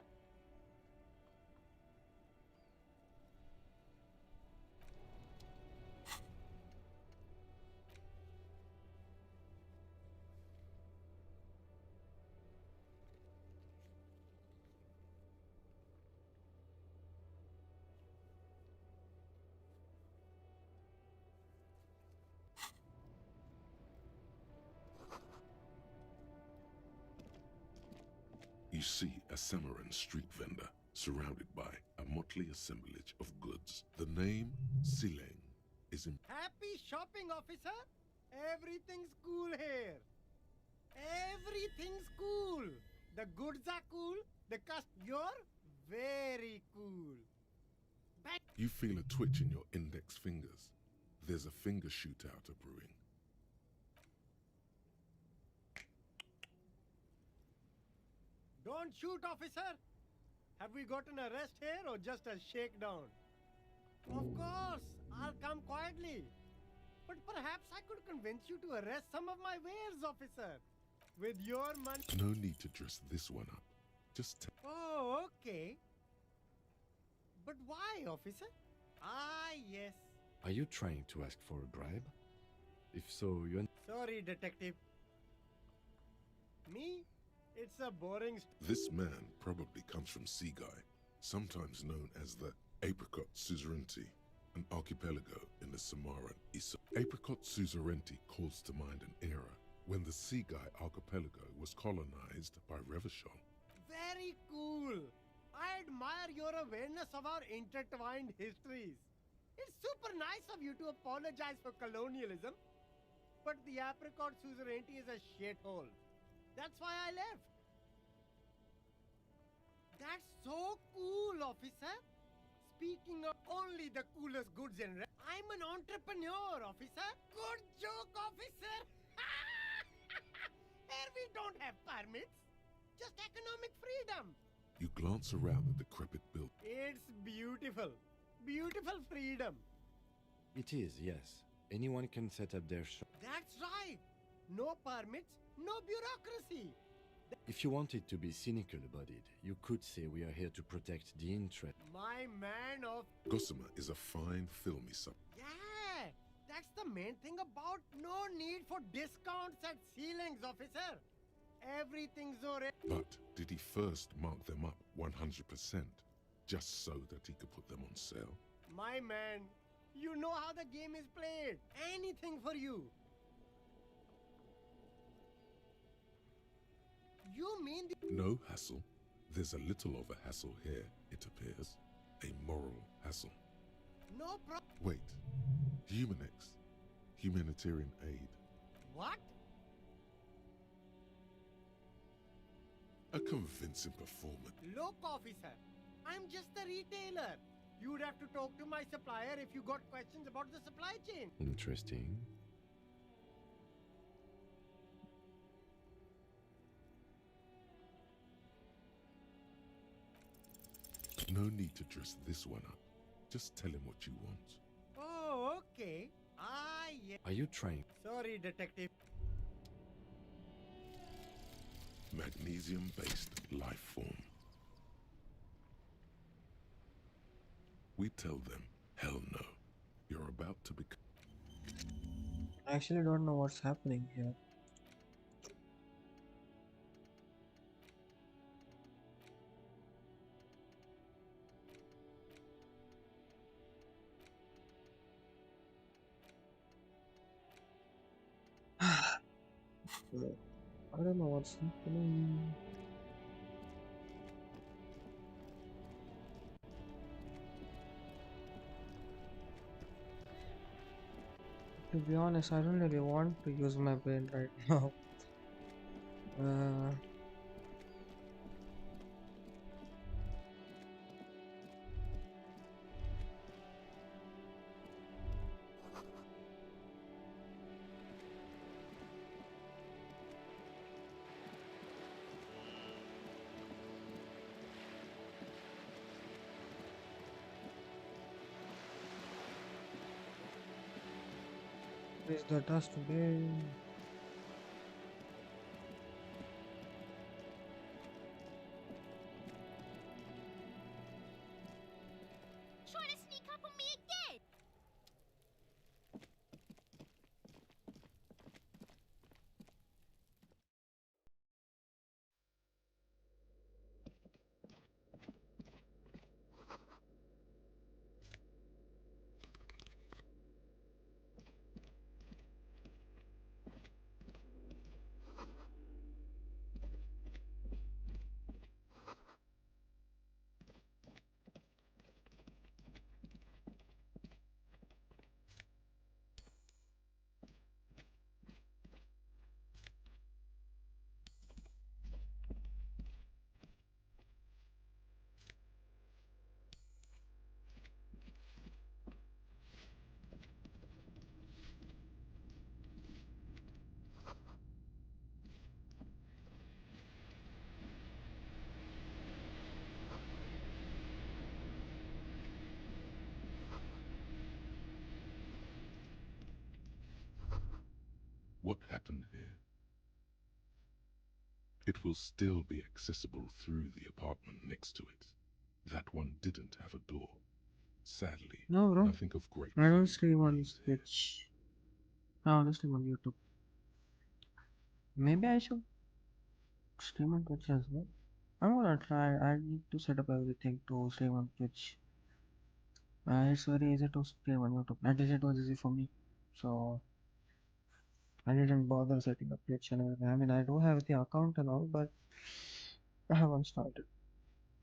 C: You see a Samaran street vendor surrounded by a motley assemblage of goods. The name Sileng is in
P: Happy shopping, officer. Everything's cool here. Everything's cool. The goods are cool. You're very cool.
C: You feel a twitch in your index fingers. There's a finger shootout brewing.
P: Don't shoot, officer. Have we got an arrest here or just a shakedown? Of course, I'll come quietly. But perhaps I could convince you to arrest some of my wares, officer. With your money.
C: No need to dress this one up. Just
P: Oh, okay. But why, officer? Ah, yes.
D: Are you trying to ask for a bribe? If so, you...
P: Sorry, detective. Me? It's a boring...
C: This man probably comes from Seaguy, sometimes known as the Apricot Suzerainty, an archipelago in the Samaran Isa. Apricot Suzerainty calls to mind an era when the Seaguy archipelago was colonized by Revachol.
P: Very cool. I admire your awareness of our intertwined histories. It's super nice of you to apologize for colonialism. But the Apricot Suzerainty is a shithole. That's why I left. That's so cool, officer. Speaking of only the coolest goods in... I'm an entrepreneur, officer. Good joke, officer. Here we don't have permits. Just economic freedom.
C: You glance around the decrepit building.
P: It's beautiful. Beautiful freedom.
D: It is, yes. Anyone can set up their shop.
P: That's right. No permits, no bureaucracy.
D: If you wanted to be cynical about it, you could say we are here to protect the interest.
P: My man of...
C: Gossamer is a fine, filmy sub.
P: Yeah, that's the main thing about no need for discounts at ceilings, officer. Everything's already...
C: But did he first mark them up 100%, just so that he could put them on sale?
P: My man, you know how the game is played. Anything for you. You mean the...
C: No hassle. There's a little of a hassle here, it appears. A moral hassle.
P: No problem.
C: Wait. Humanex. Humanitarian aid.
P: What?
C: A convincing performance.
P: Look, officer, I'm just a retailer. You'd have to talk to my supplier if you got questions about the supply chain.
D: Interesting.
C: No need to dress this one up. Just tell him what you want.
P: Oh, okay. Ah, yeah.
D: Are you trying?
P: Sorry, detective.
C: Magnesium-based life form. We tell them, hell no. You're about to become...
B: I actually don't know what's happening here. I don't know what's happening. To be honest, I don't really want to use my brain right now. Uh, Is the dust today?
J: Trying to sneak up on me again?
C: What happened here? It will still be accessible through the apartment next to it. That one didn't have a door. Sadly,
B: No, bro.
C: nothing of great
B: I don't
C: value
B: stream on
C: remains here.
B: Twitch. No, I don't stream on YouTube. Maybe I should stream on Twitch as well. I'm gonna try. I need to set up everything to stream on Twitch. It's very easy to stream on YouTube. At least it was easy for me. So I didn't bother setting up Twitch and everything. I mean, I do have the account and all, but I haven't started.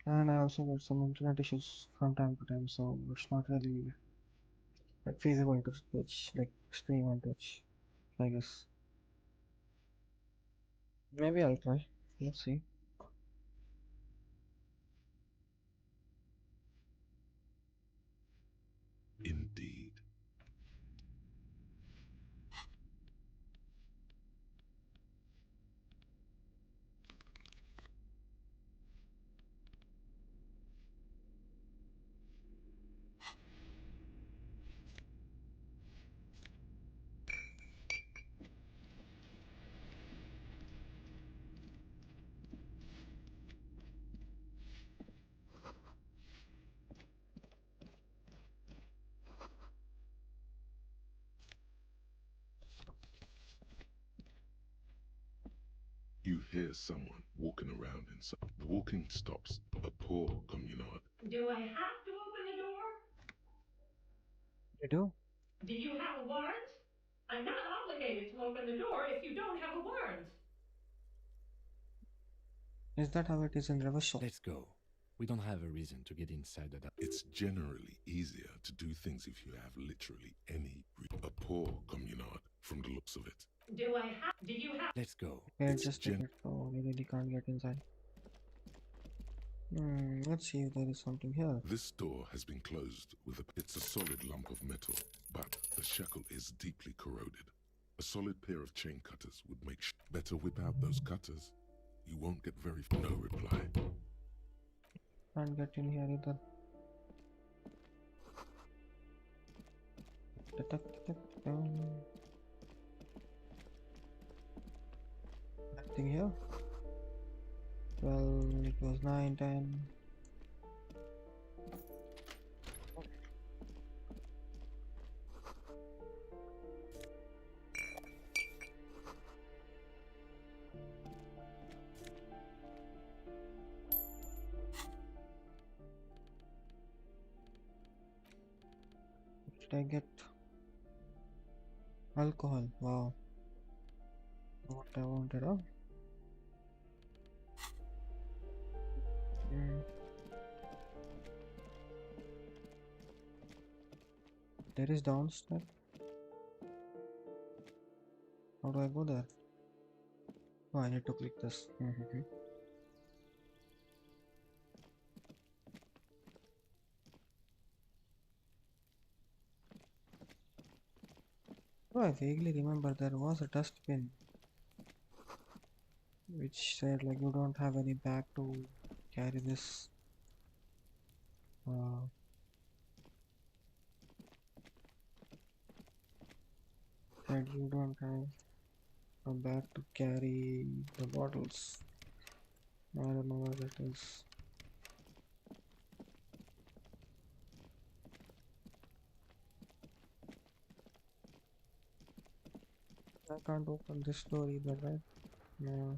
B: And I also get some internet issues from time to time, so it's not really like feasible to Twitch, like stream on Twitch, I guess. Maybe I'll try. Let's see.
C: Indeed. You hear someone walking around inside. The walking stops. A poor communard.
O: Do I have to open the door?
B: You do?
O: Do you have a warrant? I'm not obligated to open the door if you don't have a warrant.
B: Is that how it is in Revachol?
D: Let's go. We don't have a reason to get inside the dark.
C: It's generally easier to do things if you have literally any. A poor communard, from the looks of it.
O: Do you have?
D: Let's go.
B: Okay, just take it. So we really can't get inside. Let's see if there is something here.
C: This door has been closed with a. It's a solid lump of metal, but the shackle is deeply corroded. A solid pair of chain cutters would make. Better whip out those cutters. You won't get very. No reply.
B: Can't get in here either. Nothing here. Well, it was 9, 10. Did I get alcohol? Wow. What I wanted, huh? There is downstairs. How do I go there? Oh, I need to click this. Oh, I vaguely remember there was a dustbin which said like you don't have any bag to carry this. Said you don't have a bag to carry the bottles. I don't know where that is. I can't open this door either, right? No.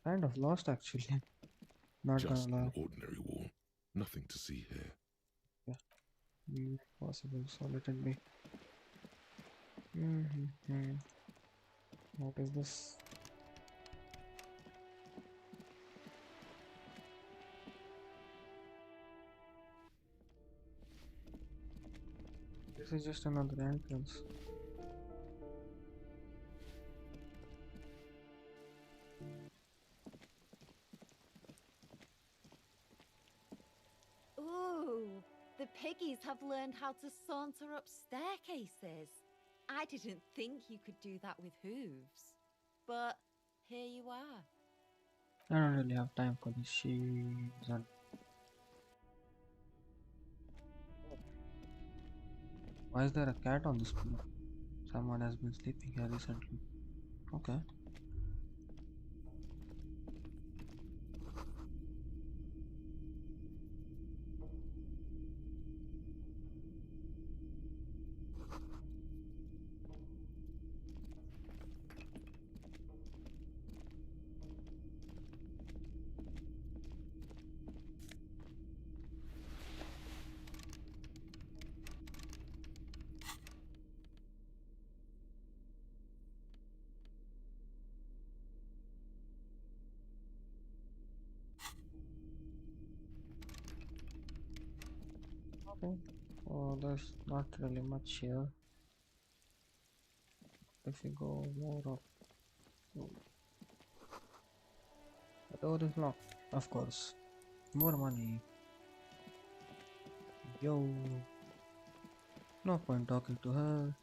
B: Kind of lost actually. Not
C: Just
B: gonna
C: an
B: lie.
C: ordinary wall. Nothing to see here.
B: Yeah. Possible. So let it be. What is this? This is just another entrance.
Q: Ooh, the piggies have learned how to saunter up staircases. I didn't think you could do that with hooves. But here you are.
B: I don't really have time for this. She's on. Why is there a cat on this floor? Someone has been sleeping here recently. Okay. Okay. Oh, there's not really much here. If we go more up. The door is locked. Of course. More money. Yo. No point talking to her.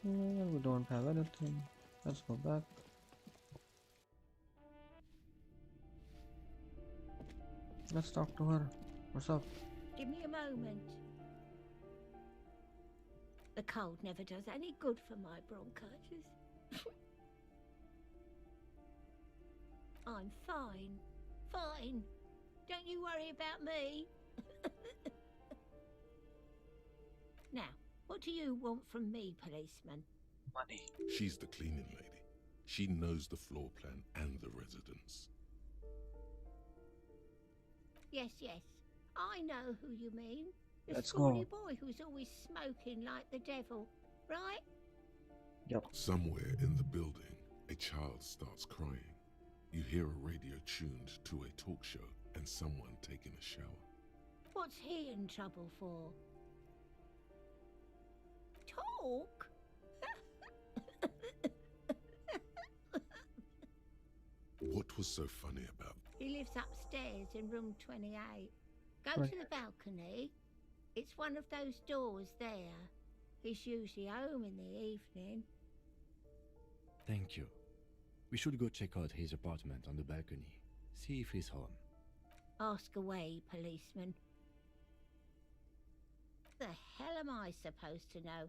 B: We don't have anything. Let's go back. Let's talk to her. What's up?
R: Give me a moment. The cold never does any good for my bronchitis. I'm fine. Fine. Don't you worry about me. Now, what do you want from me, policeman?
B: Money.
C: She's the cleaning lady. She knows the floor plan and the residence.
R: Yes, yes. I know who you mean. The
B: Let's
R: scrawny
B: go.
R: boy who's always smoking like the devil, right?
B: Yep.
C: Somewhere in the building, a child starts crying. You hear a radio tuned to a talk show and someone taking a shower.
R: What's he in trouble for? Talk?
C: What was so funny about
R: He lives upstairs in room 28. Go
B: Right.
R: to the balcony. It's one of those doors there. He's usually home in the evening.
D: Thank you. We should go check out his apartment on the balcony. See if he's home.
R: Ask away, policeman. The hell am I supposed to know?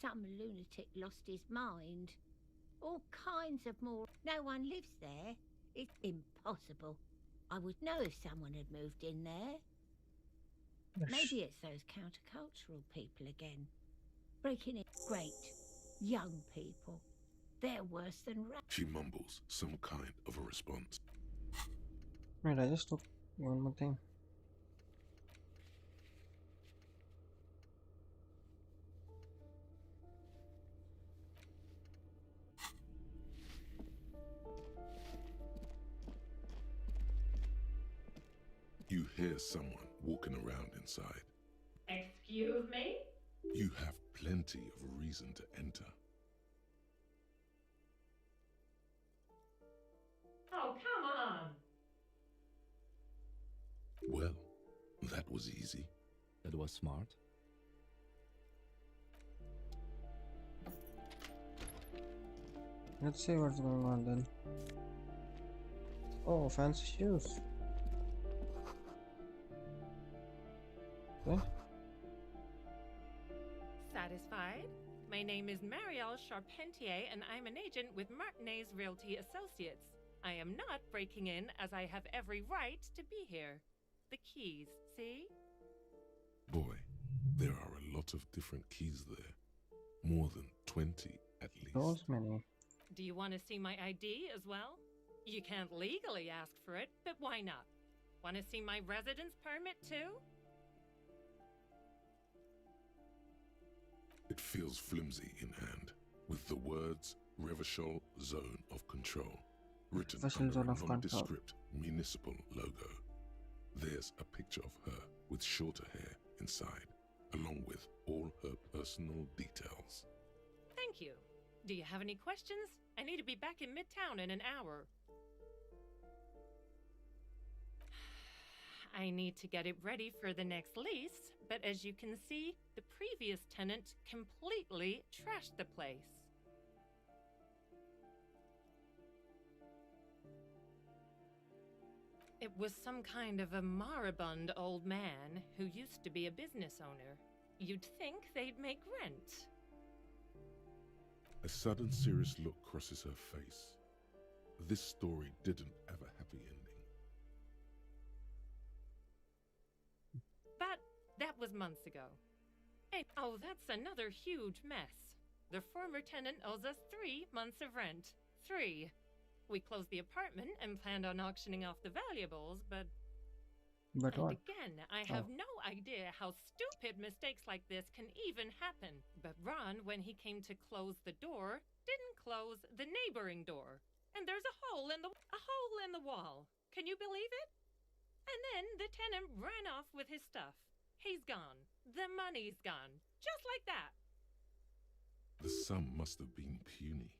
R: Some lunatic lost his mind. All kinds of more. No one lives there. It's impossible. I would know if someone had moved in there. Maybe it's those countercultural people again. Breaking it. Great. Young people. They're worse than
C: She mumbles some kind of a response.
B: Wait, I just took one more thing.
C: hear someone walking around inside.
O: Excuse me?
C: You have plenty of reason to enter.
O: Oh, come on.
C: Well, that was easy.
D: That was smart.
B: Let's see what's going on then. Oh, fancy shoes. Okay.
S: Satisfied? My name is Marielle Charpentier, and I'm an agent with Martinez Realty Associates. I am not breaking in, as I have every right to be here. The keys, see?
C: Boy, there are a lot of different keys there. More than 20 at least.
B: Those many.
S: Do you want to see my ID as well? You can't legally ask for it, but why not? Want to see my residence permit too?
C: It feels flimsy in hand, with the words Revachol Zone of Control written
B: Revachol
C: under
B: Zone
C: a
B: of Control.
C: nondescript municipal logo. There's a picture of her with shorter hair inside, along with all her personal details.
S: Thank you. Do you have any questions? I need to be back in Midtown in an hour. I need to get it ready for the next lease, but as you can see, the previous tenant completely trashed the place. It was some kind of a moribund old man who used to be a business owner. You'd think they'd make rent.
C: A sudden serious look crosses her face. This story didn't have a happy ending.
S: But that was months ago. And oh, that's another huge mess. The former tenant owes us 3 months of rent. 3. We closed the apartment and planned on auctioning off the valuables, but
B: But
S: and
B: what?
S: again, I have no idea how stupid mistakes like this can even happen. But Ron, when he came to close the door, didn't close the neighboring door. And there's a hole in the wall. Can you believe it? And then the tenant ran off with his stuff. He's gone. The money's gone. Just like that.
C: The sum must have been puny.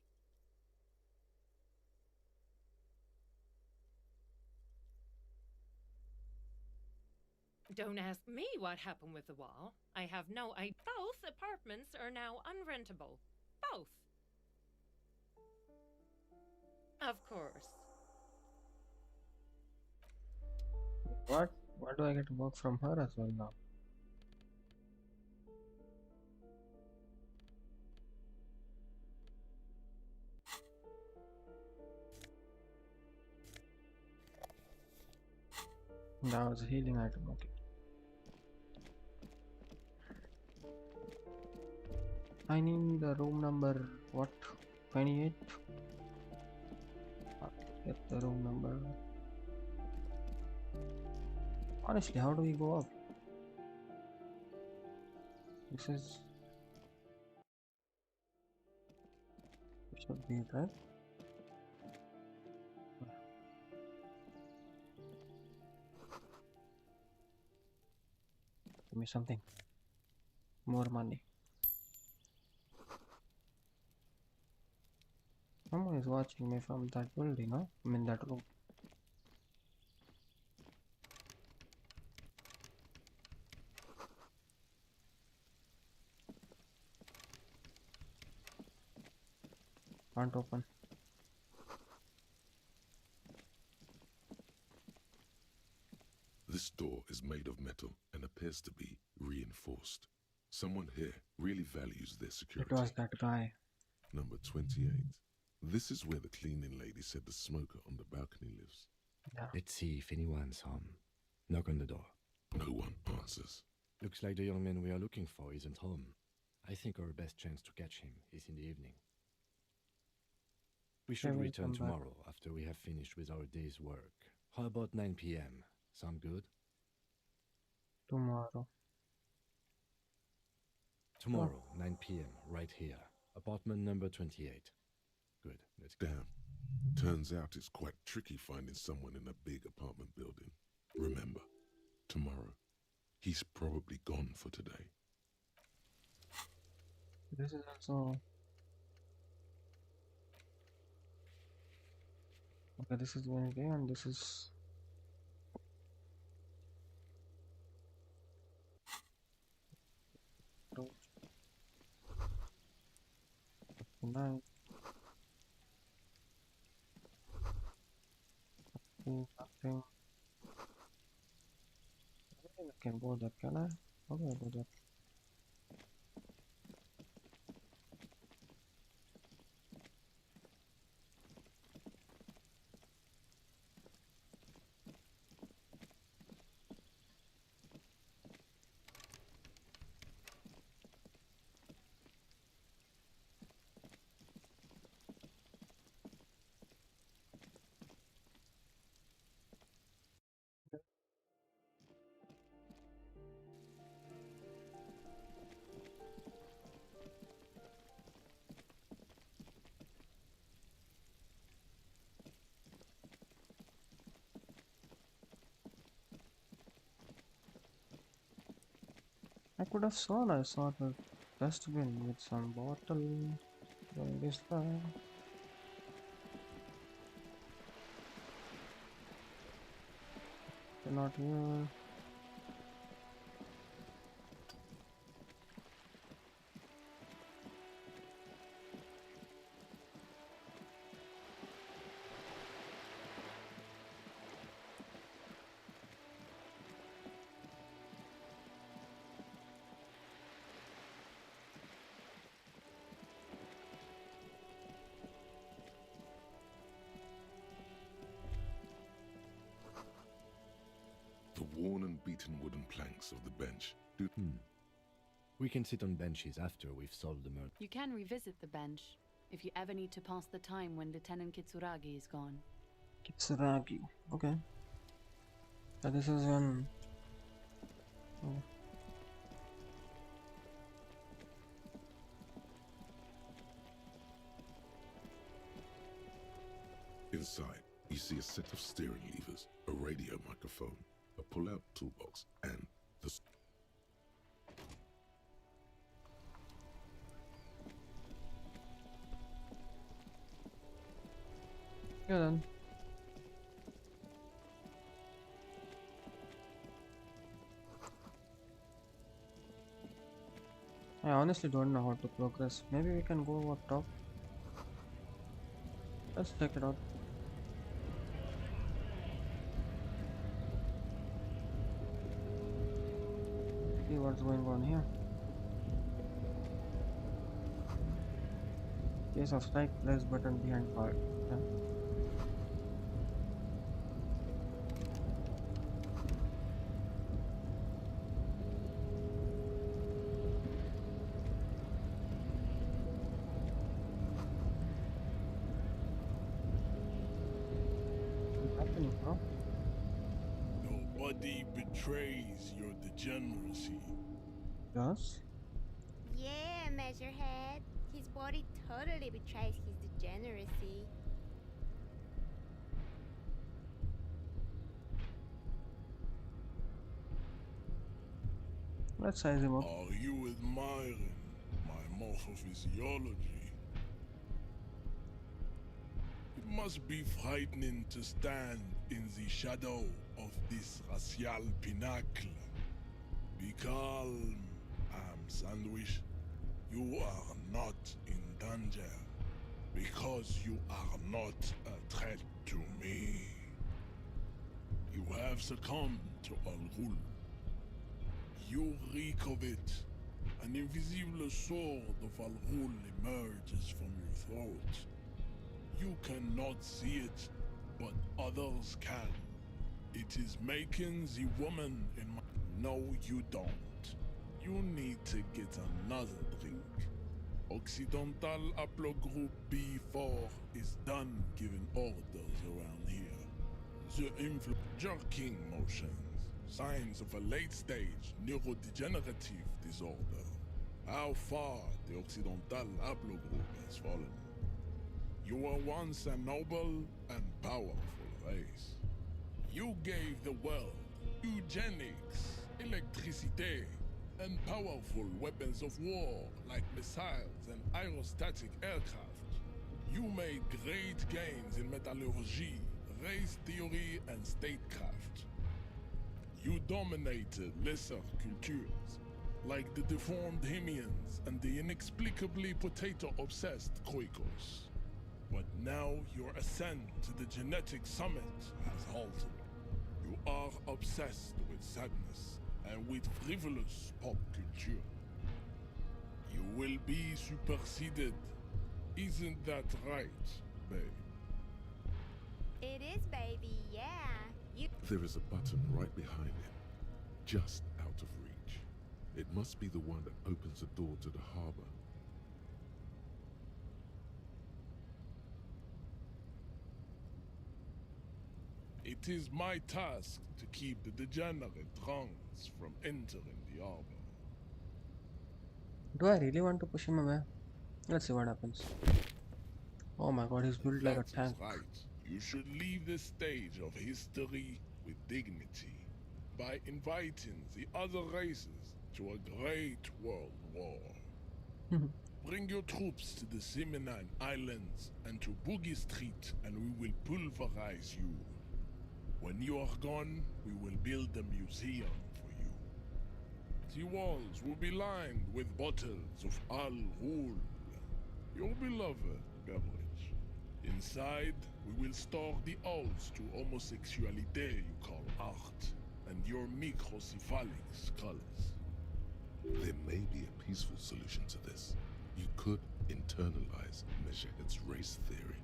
S: Don't ask me what happened with the wall. I have no idea. Both apartments are now unrentable. Both. Of course.
B: What? Why do I get work from her as well now? That was a healing item, okay. I need the room number, what? 28? Get the room number. Honestly, how do we go up? This is... This should be it, right? Give me something. More money. Someone is watching me from that building, huh? I mean that room. Can't open.
C: This door is made of metal and appears to be reinforced. Someone here really values their security.
B: It was that guy.
C: Number 28. This is where the cleaning lady said the smoker on the balcony lives.
B: Yeah.
D: Let's see if anyone's home. Knock on the door.
C: No one answers.
D: Looks like the young man we are looking for isn't home. I think our best chance to catch him is in the evening. We should
B: will
D: return
B: come back.
D: tomorrow after we have finished with our day's work. How about 9 p.m.? Sound good?
B: Tomorrow.
D: Tomorrow, 9 p.m., right here. Apartment number 28. Good, let's go.
C: Damn. Turns out it's quite tricky finding someone in a big apartment building. Remember, tomorrow. He's probably gone for today.
B: This is also okay. This is Wednesday, and this is tonight. Nothing. I can go that, can I? Okay, I'll go that. I could have sworn I saw the dustbin with some bottle going this way. They're not here.
C: The worn and beaten wooden planks of the bench do.
D: We can sit on benches after we've solved the murder.
F: You can revisit the bench if you ever need to pass the time when Lieutenant Kitsuragi is gone.
B: Kitsuragi, okay. This is when. Oh.
C: Inside, you see a set of steering levers, a radio microphone, a pull-out toolbox, and the...
B: Yeah then. I honestly don't know how to progress. Maybe we can go up top. Let's check it out. See what's going on here. Case of strike, press button behind fire. Okay. What's happening, bro?
I: Nobody betrays your degeneracy.
B: Yes?
T: Yeah, Measurehead. His body totally betrays his degeneracy.
B: Let's size him up.
I: Are you admiring my morphophysiology? It must be frightening to stand in the shadow of this racial pinnacle. Be calm, Sandwich. You are not in danger because you are not a threat to me. You have succumbed to Al-Ghul. You reek of it. An invisible sword of Al-Ghul emerges from your throat. You cannot see it, but others can. It is making the woman in my... No, you don't. You need to get another drink. Occidental Haplogroup B4 is done giving orders around here. The jerking motions, signs of a late-stage neurodegenerative disorder. How far the Occidental Haplogroup has fallen. You were once a noble and powerful race. You gave the world eugenics, electricity, and powerful weapons of war like missiles and aerostatic aircraft. You made great gains in metallurgy, race theory, and statecraft. You dominated lesser cultures, like the deformed Hemians and the inexplicably potato-obsessed Khoikos. But now your ascent to the genetic summit has halted. You are obsessed with sadness and with frivolous pop culture. You will be superseded. Isn't that right, babe?
T: It is, baby, yeah.
C: There is a button right behind him, just out of reach. It must be the one that opens the door to the harbor.
I: It is my task to keep the degenerate drunks from entering the harbor.
B: Do I really want to push him away? Let's see what happens. Oh my god, he's built like a
I: That
B: tank.
I: is right. You should leave the stage of history with dignity by inviting the other races to a great world war. Bring your troops to the Simenon Islands and to Boogie Street, and we will pulverize you. When you are gone, we will build a museum for you. The walls will be lined with bottles of Al Ghul, your beloved beverage. Inside, we will store the odes to homosexuality you call art, and your microcephalic skulls.
C: There may be a peaceful solution to this. You could internalize Meshached's race theory.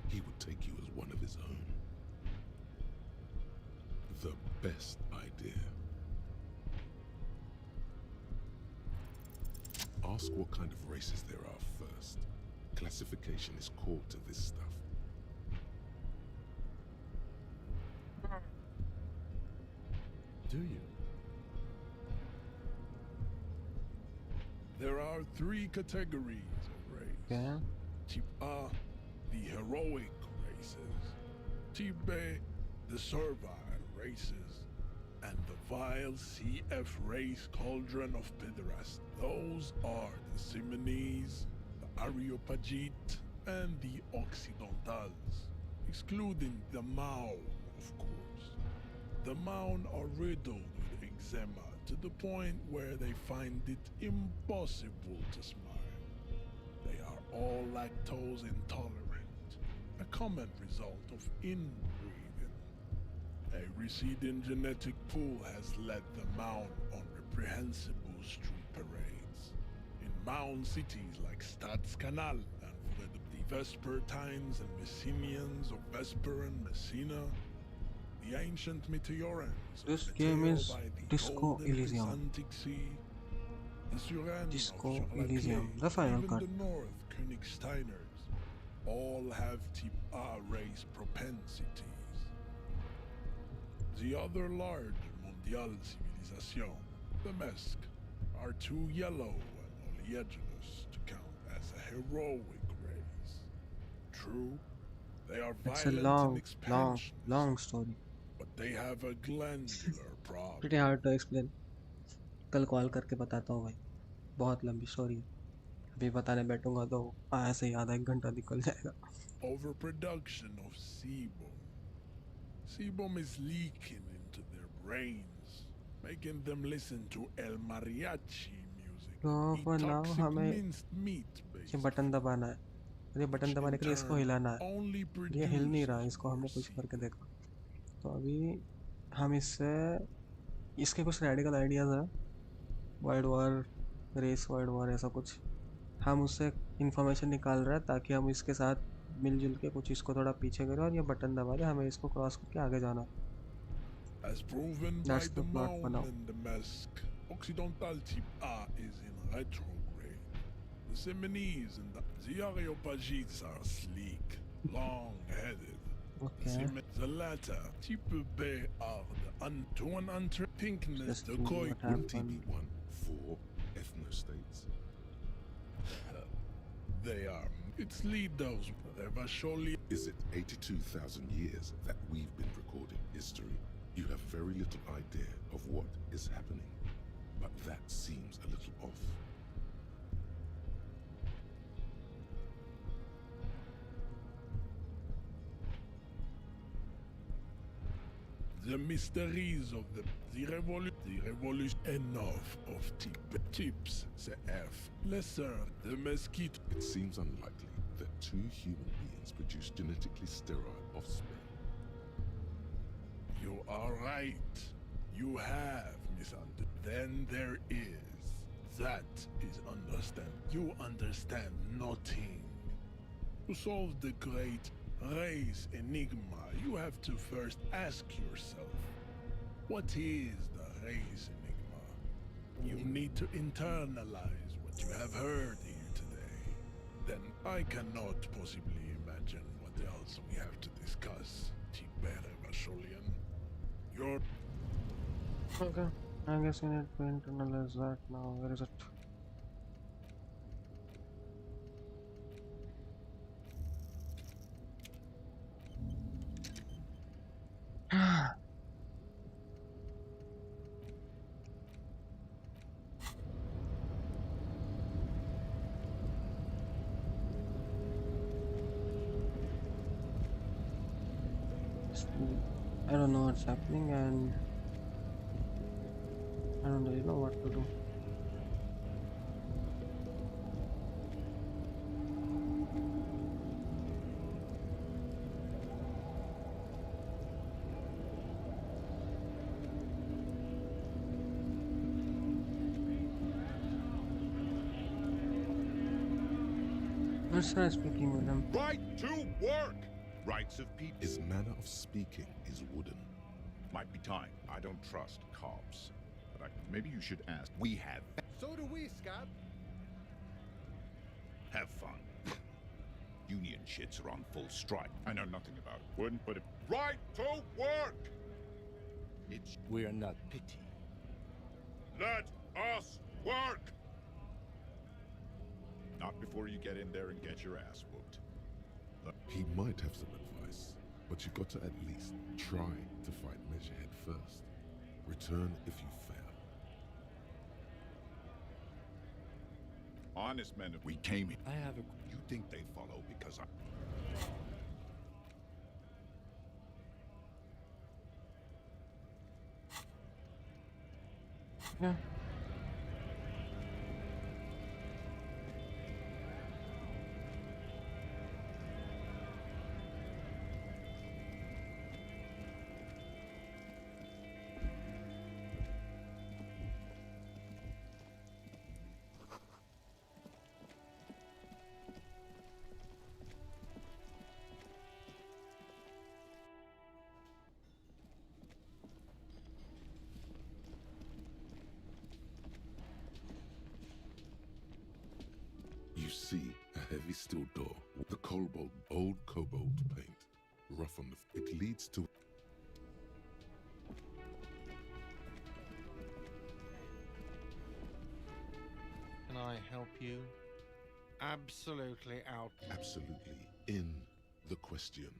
C: He would take you as one of his own. The best idea. Ask what kind of races there are first. Classification is core to this stuff.
D: Do you?
I: There are 3 categories of race.
B: Yeah.
I: Type A, the heroic races. Type B, the servile races. And the vile CF race cauldron of pederast. Those are the Simonese, the Areopagite, and the Occidentals. Excluding the Mao, of course. The Maun are riddled with eczema to the point where they find it impossible to smile. They are all lactose intolerant, a common result of inbreeding. A receding genetic pool has led the Maun on reprehensible street parades. In Maun cities like Stadskanal and for the Vespertines and Messinians of Vesper and Messina, the ancient Meteorans.
B: This game is Disco Elysium.
I: Atlantic Sea, the Suran
B: Disco
I: of
B: Elysium,
I: Charlaclay,
B: the final
I: even
B: cut.
I: the North Königsteiners, all have type A race propensities. The other large mondial civilization, the Mesk, are too yellow and oleaginous to count as a heroic race. True, they are
B: It's a
I: violent in
B: long
I: expansion,
B: story.
I: but they have a glandular problem.
B: Pretty hard to explain. कल call करके बताता हूँ भाई. बहुत लंबी story है. अभी बताने बैठूंगा तो ऐसे ही आधा 1 घंटा निकल जाएगा.
I: Overproduction of sebum. Sebum is leaking into their brains, making them listen to El Mariachi music.
B: तो
I: Eat
B: for now
I: toxic
B: हमें
I: minced meat based.
B: ये बटन दबाना है. और ये बटन दबाने के लिए इसको हिलाना है.
I: Only
B: ये हिल नहीं रहा.
I: produces
B: इसको हमने कुछ करके देखा. तो अभी हम इसके कुछ रेडिकल आइडियाज़ हैं. World war, race world war, ऐसा कुछ. हम उससे इंफॉर्मेशन निकाल रहे हैं ताकि हम इसके साथ मिलजुल के कुछ इसको थोड़ा पीछे करें और ये बटन दबा दे. हमें इसको क्रॉस करके आगे जाना.
I: As proven by
B: That's
I: the
B: the plot for
I: Maun
B: now.
I: and the Mesk, Occidental type A is in retrograde. The Simonese and the Areopagites are sleek, long-headed.
B: Okay.
I: The latter, type B, are to an pinkness,
B: Just
I: the
B: do
I: koi
B: what happened.
C: TB1, 4 ethnostates.
I: They are its leaders, Revachol.
C: Is it 82,000 years that we've been recording history? You have very little idea of what is happening, but that seems a little off.
I: The mysteries of the revolution. Enough of tips, the F. Lesser, the mosquito.
C: It seems unlikely that two human beings produce genetically sterile offspring.
I: You are right. You have misunderstood. Then there is. That is understand. You understand nothing. To solve the great race enigma, you have to first ask yourself, what is the race enigma? You need to internalize what you have heard here today. Then I cannot possibly imagine what else we have to discuss, Revacholian. Your...
B: Okay, I guess we need to internalize that now. Where is it? I don't know what's happening and I don't really know what to do. Let's try speaking with him.
H: Right to work! Rights of people.
C: His manner of speaking is wooden.
U: Might be time. I don't trust cops. But maybe you should ask. We have...
K: So do we, Scott.
U: Have fun. Union shits are on full strike. I know nothing about it. Wouldn't put it...
H: Right to work!
U: It's...
D: We are not pity.
H: Let us work!
U: Not before you get in there and get your ass whooped.
C: He might have some advice, but you've got to at least try to fight Measurehead first. Return if you fail.
U: Honest men, we came here.
D: I have a...
U: You think they follow because I...
B: Yeah.
C: You see a heavy steel door with the old cobalt paint, rough on the... It leads to...
E: Can I help you? Absolutely out.
C: Absolutely in the question.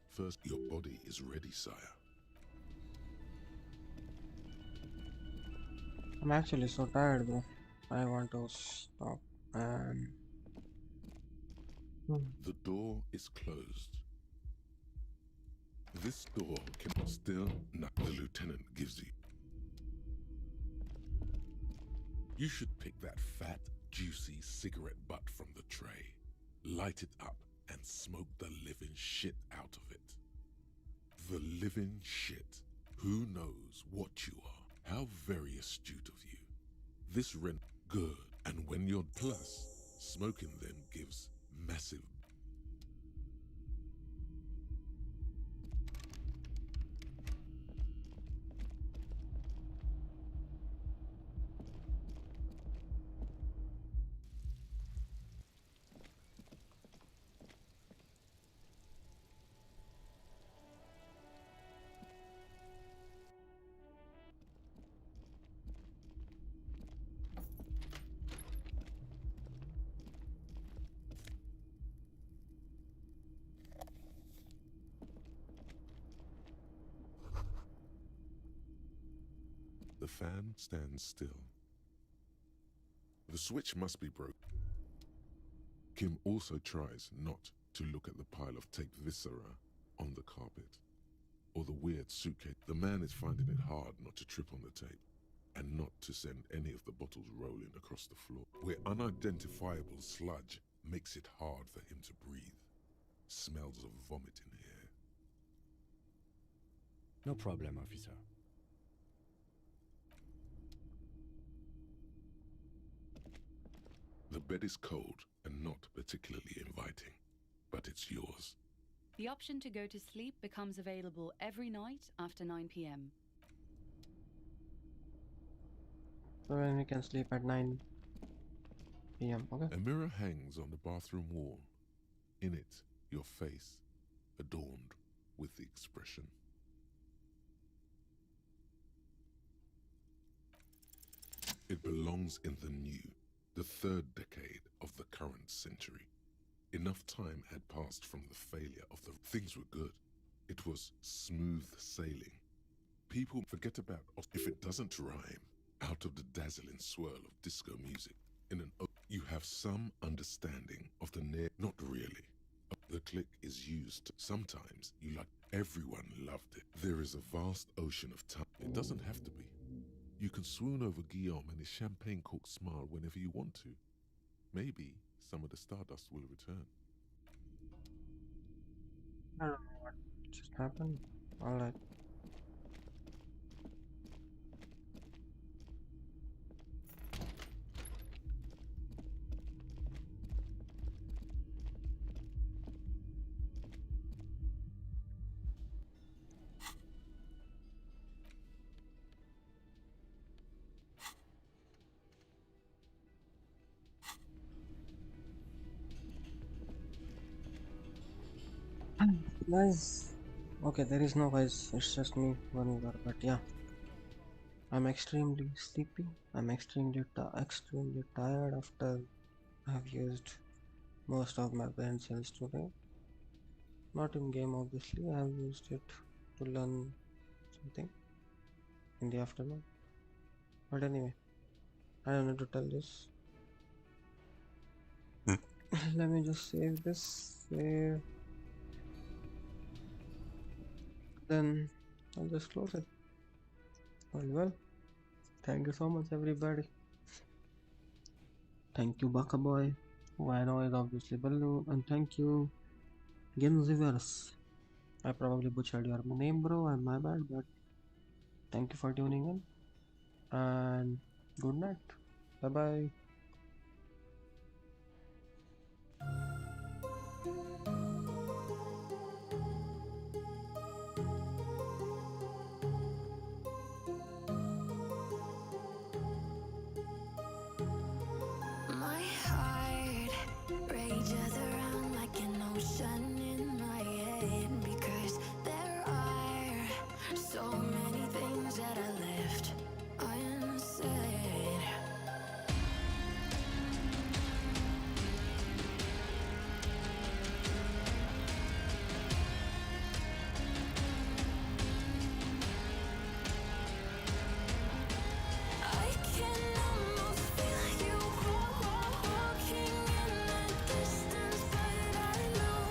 C: First, your body is ready, sire.
B: I'm actually so tired, bro. I want to stop and...
C: The door is closed. This door can still not. The lieutenant gives you. You should pick that fat, juicy cigarette butt from the tray, light it up, and smoke the living shit out of it. The living shit. Who knows what you are? How very astute of you. This rent good, and when you're plus, smoking then gives massive. The fan stands still. The switch must be broken. Kim also tries not to look at the pile of taped viscera on the carpet, or the weird suitcase. The man is finding it hard not to trip on the tape, and not to send any of the bottles rolling across the floor, where unidentifiable sludge makes it hard for him to breathe. Smells of vomit in here.
D: No problem, officer.
C: The bed is cold and not particularly inviting, but it's yours.
F: The option to go to sleep becomes available every night after 9 p.m.
B: So then we can sleep at 9 p.m. Okay.
C: A mirror hangs on the bathroom wall. In it, your face, adorned with the expression. It belongs in the new, the third decade of the current century. Enough time had passed from the failure of the... Things were good. It was smooth sailing. People forget about... If it doesn't rhyme, out of the dazzling swirl of disco music, in an... You have some understanding of the near... Not really. The click is used. Sometimes you like... Everyone loved it. There is a vast ocean of time. It doesn't have to be. You can swoon over Guillaume and his champagne-corked smile whenever you want to. Maybe some of the stardust will return.
B: I don't know what just happened. Alright. Guys, okay, there is no guys, it's just me, one more, but yeah, I'm extremely sleepy. I'm extremely tired after I've used most of my brain cells today. Not in game, obviously. I have used it to learn something in the afternoon. But anyway, I don't need to tell this. Let me just save this. Save. Then I'll just close it. Well, thank you so much, everybody. Thank you, Baka Boy, who I know is obviously Balloon, and thank you, Ginziverse. I probably butchered your name, bro, and my bad, but thank you for tuning in, and good night. Bye bye.
A: My heart rages around like an ocean in my head because there are so many things that I left unsaid. I can almost feel you walking in the distance, but I know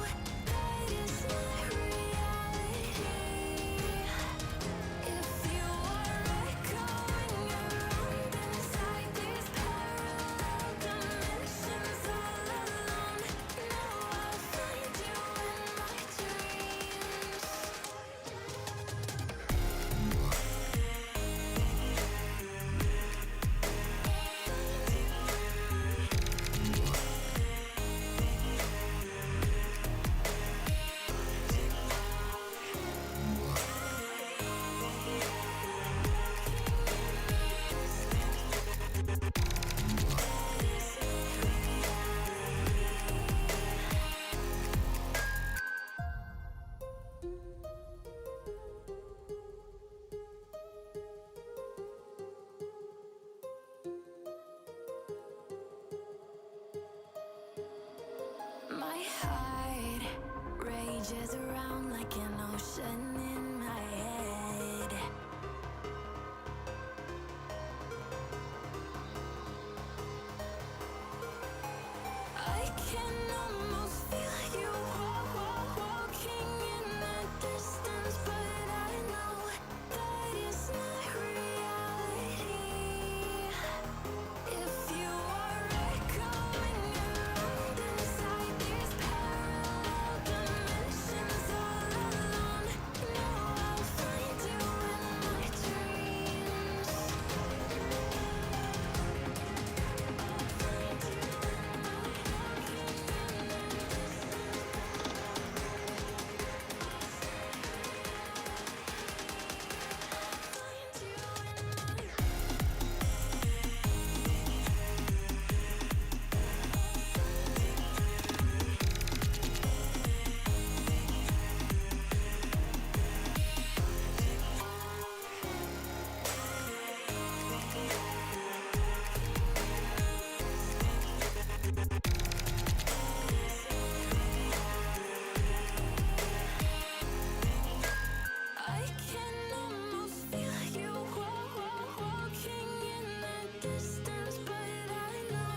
A: that is not reality. If you are echoing around inside these parallel dimensions all alone, now I'll find you in my dreams. My heart rages around like an ocean in my head. can almost feel you walking in the distance, but I know that it's not reality. If you are echoing around inside these parallel dimensions all alone, know I'll find you in my dreams. I can almost feel you walking in the distance, but I know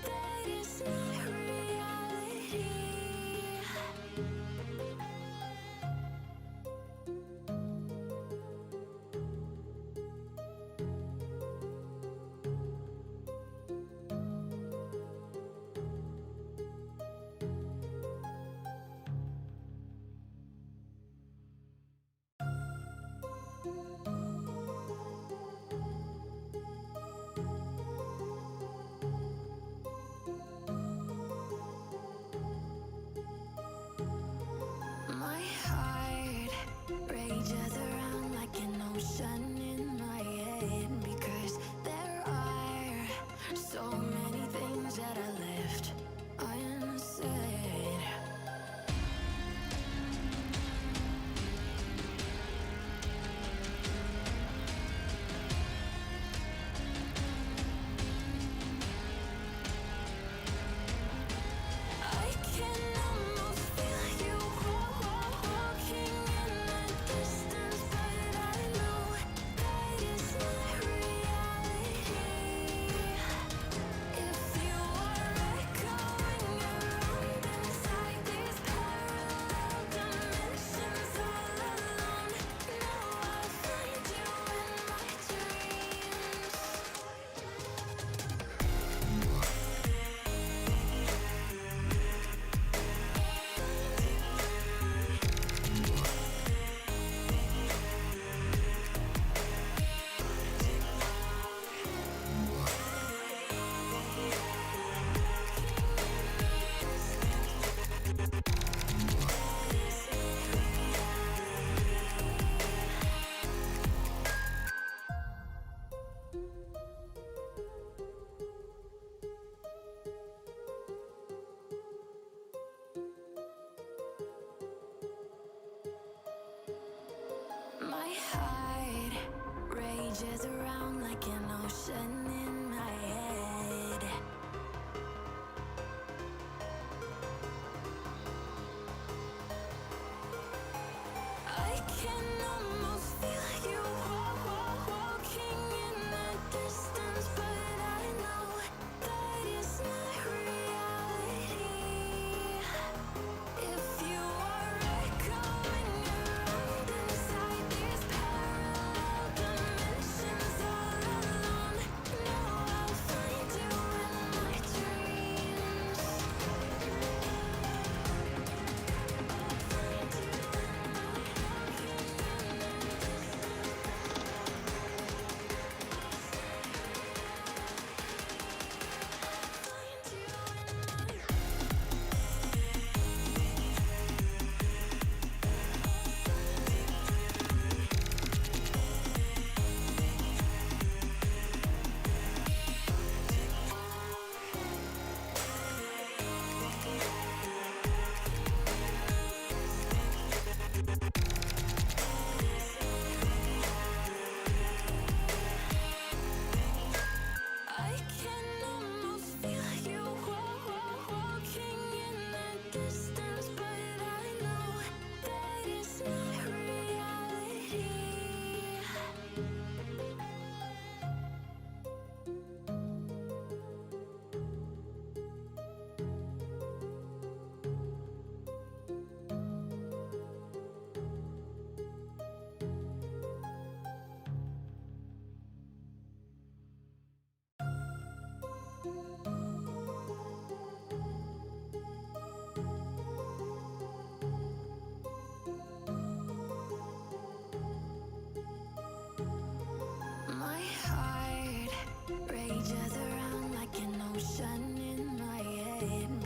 A: that it's not reality. My heart rages around like an ocean in my head, because there are so many things that I left unsaid. I can almost feel you walking in the distance, but I know that it's not reality. If you are echoing around inside these parallel dimensions all alone, know I'll find you in my dreams. My heart rages around like an ocean in my head. I can almost feel you walking in the distance, but I know that it's not reality. If you are echoing around inside these parallel dimensions all alone, know it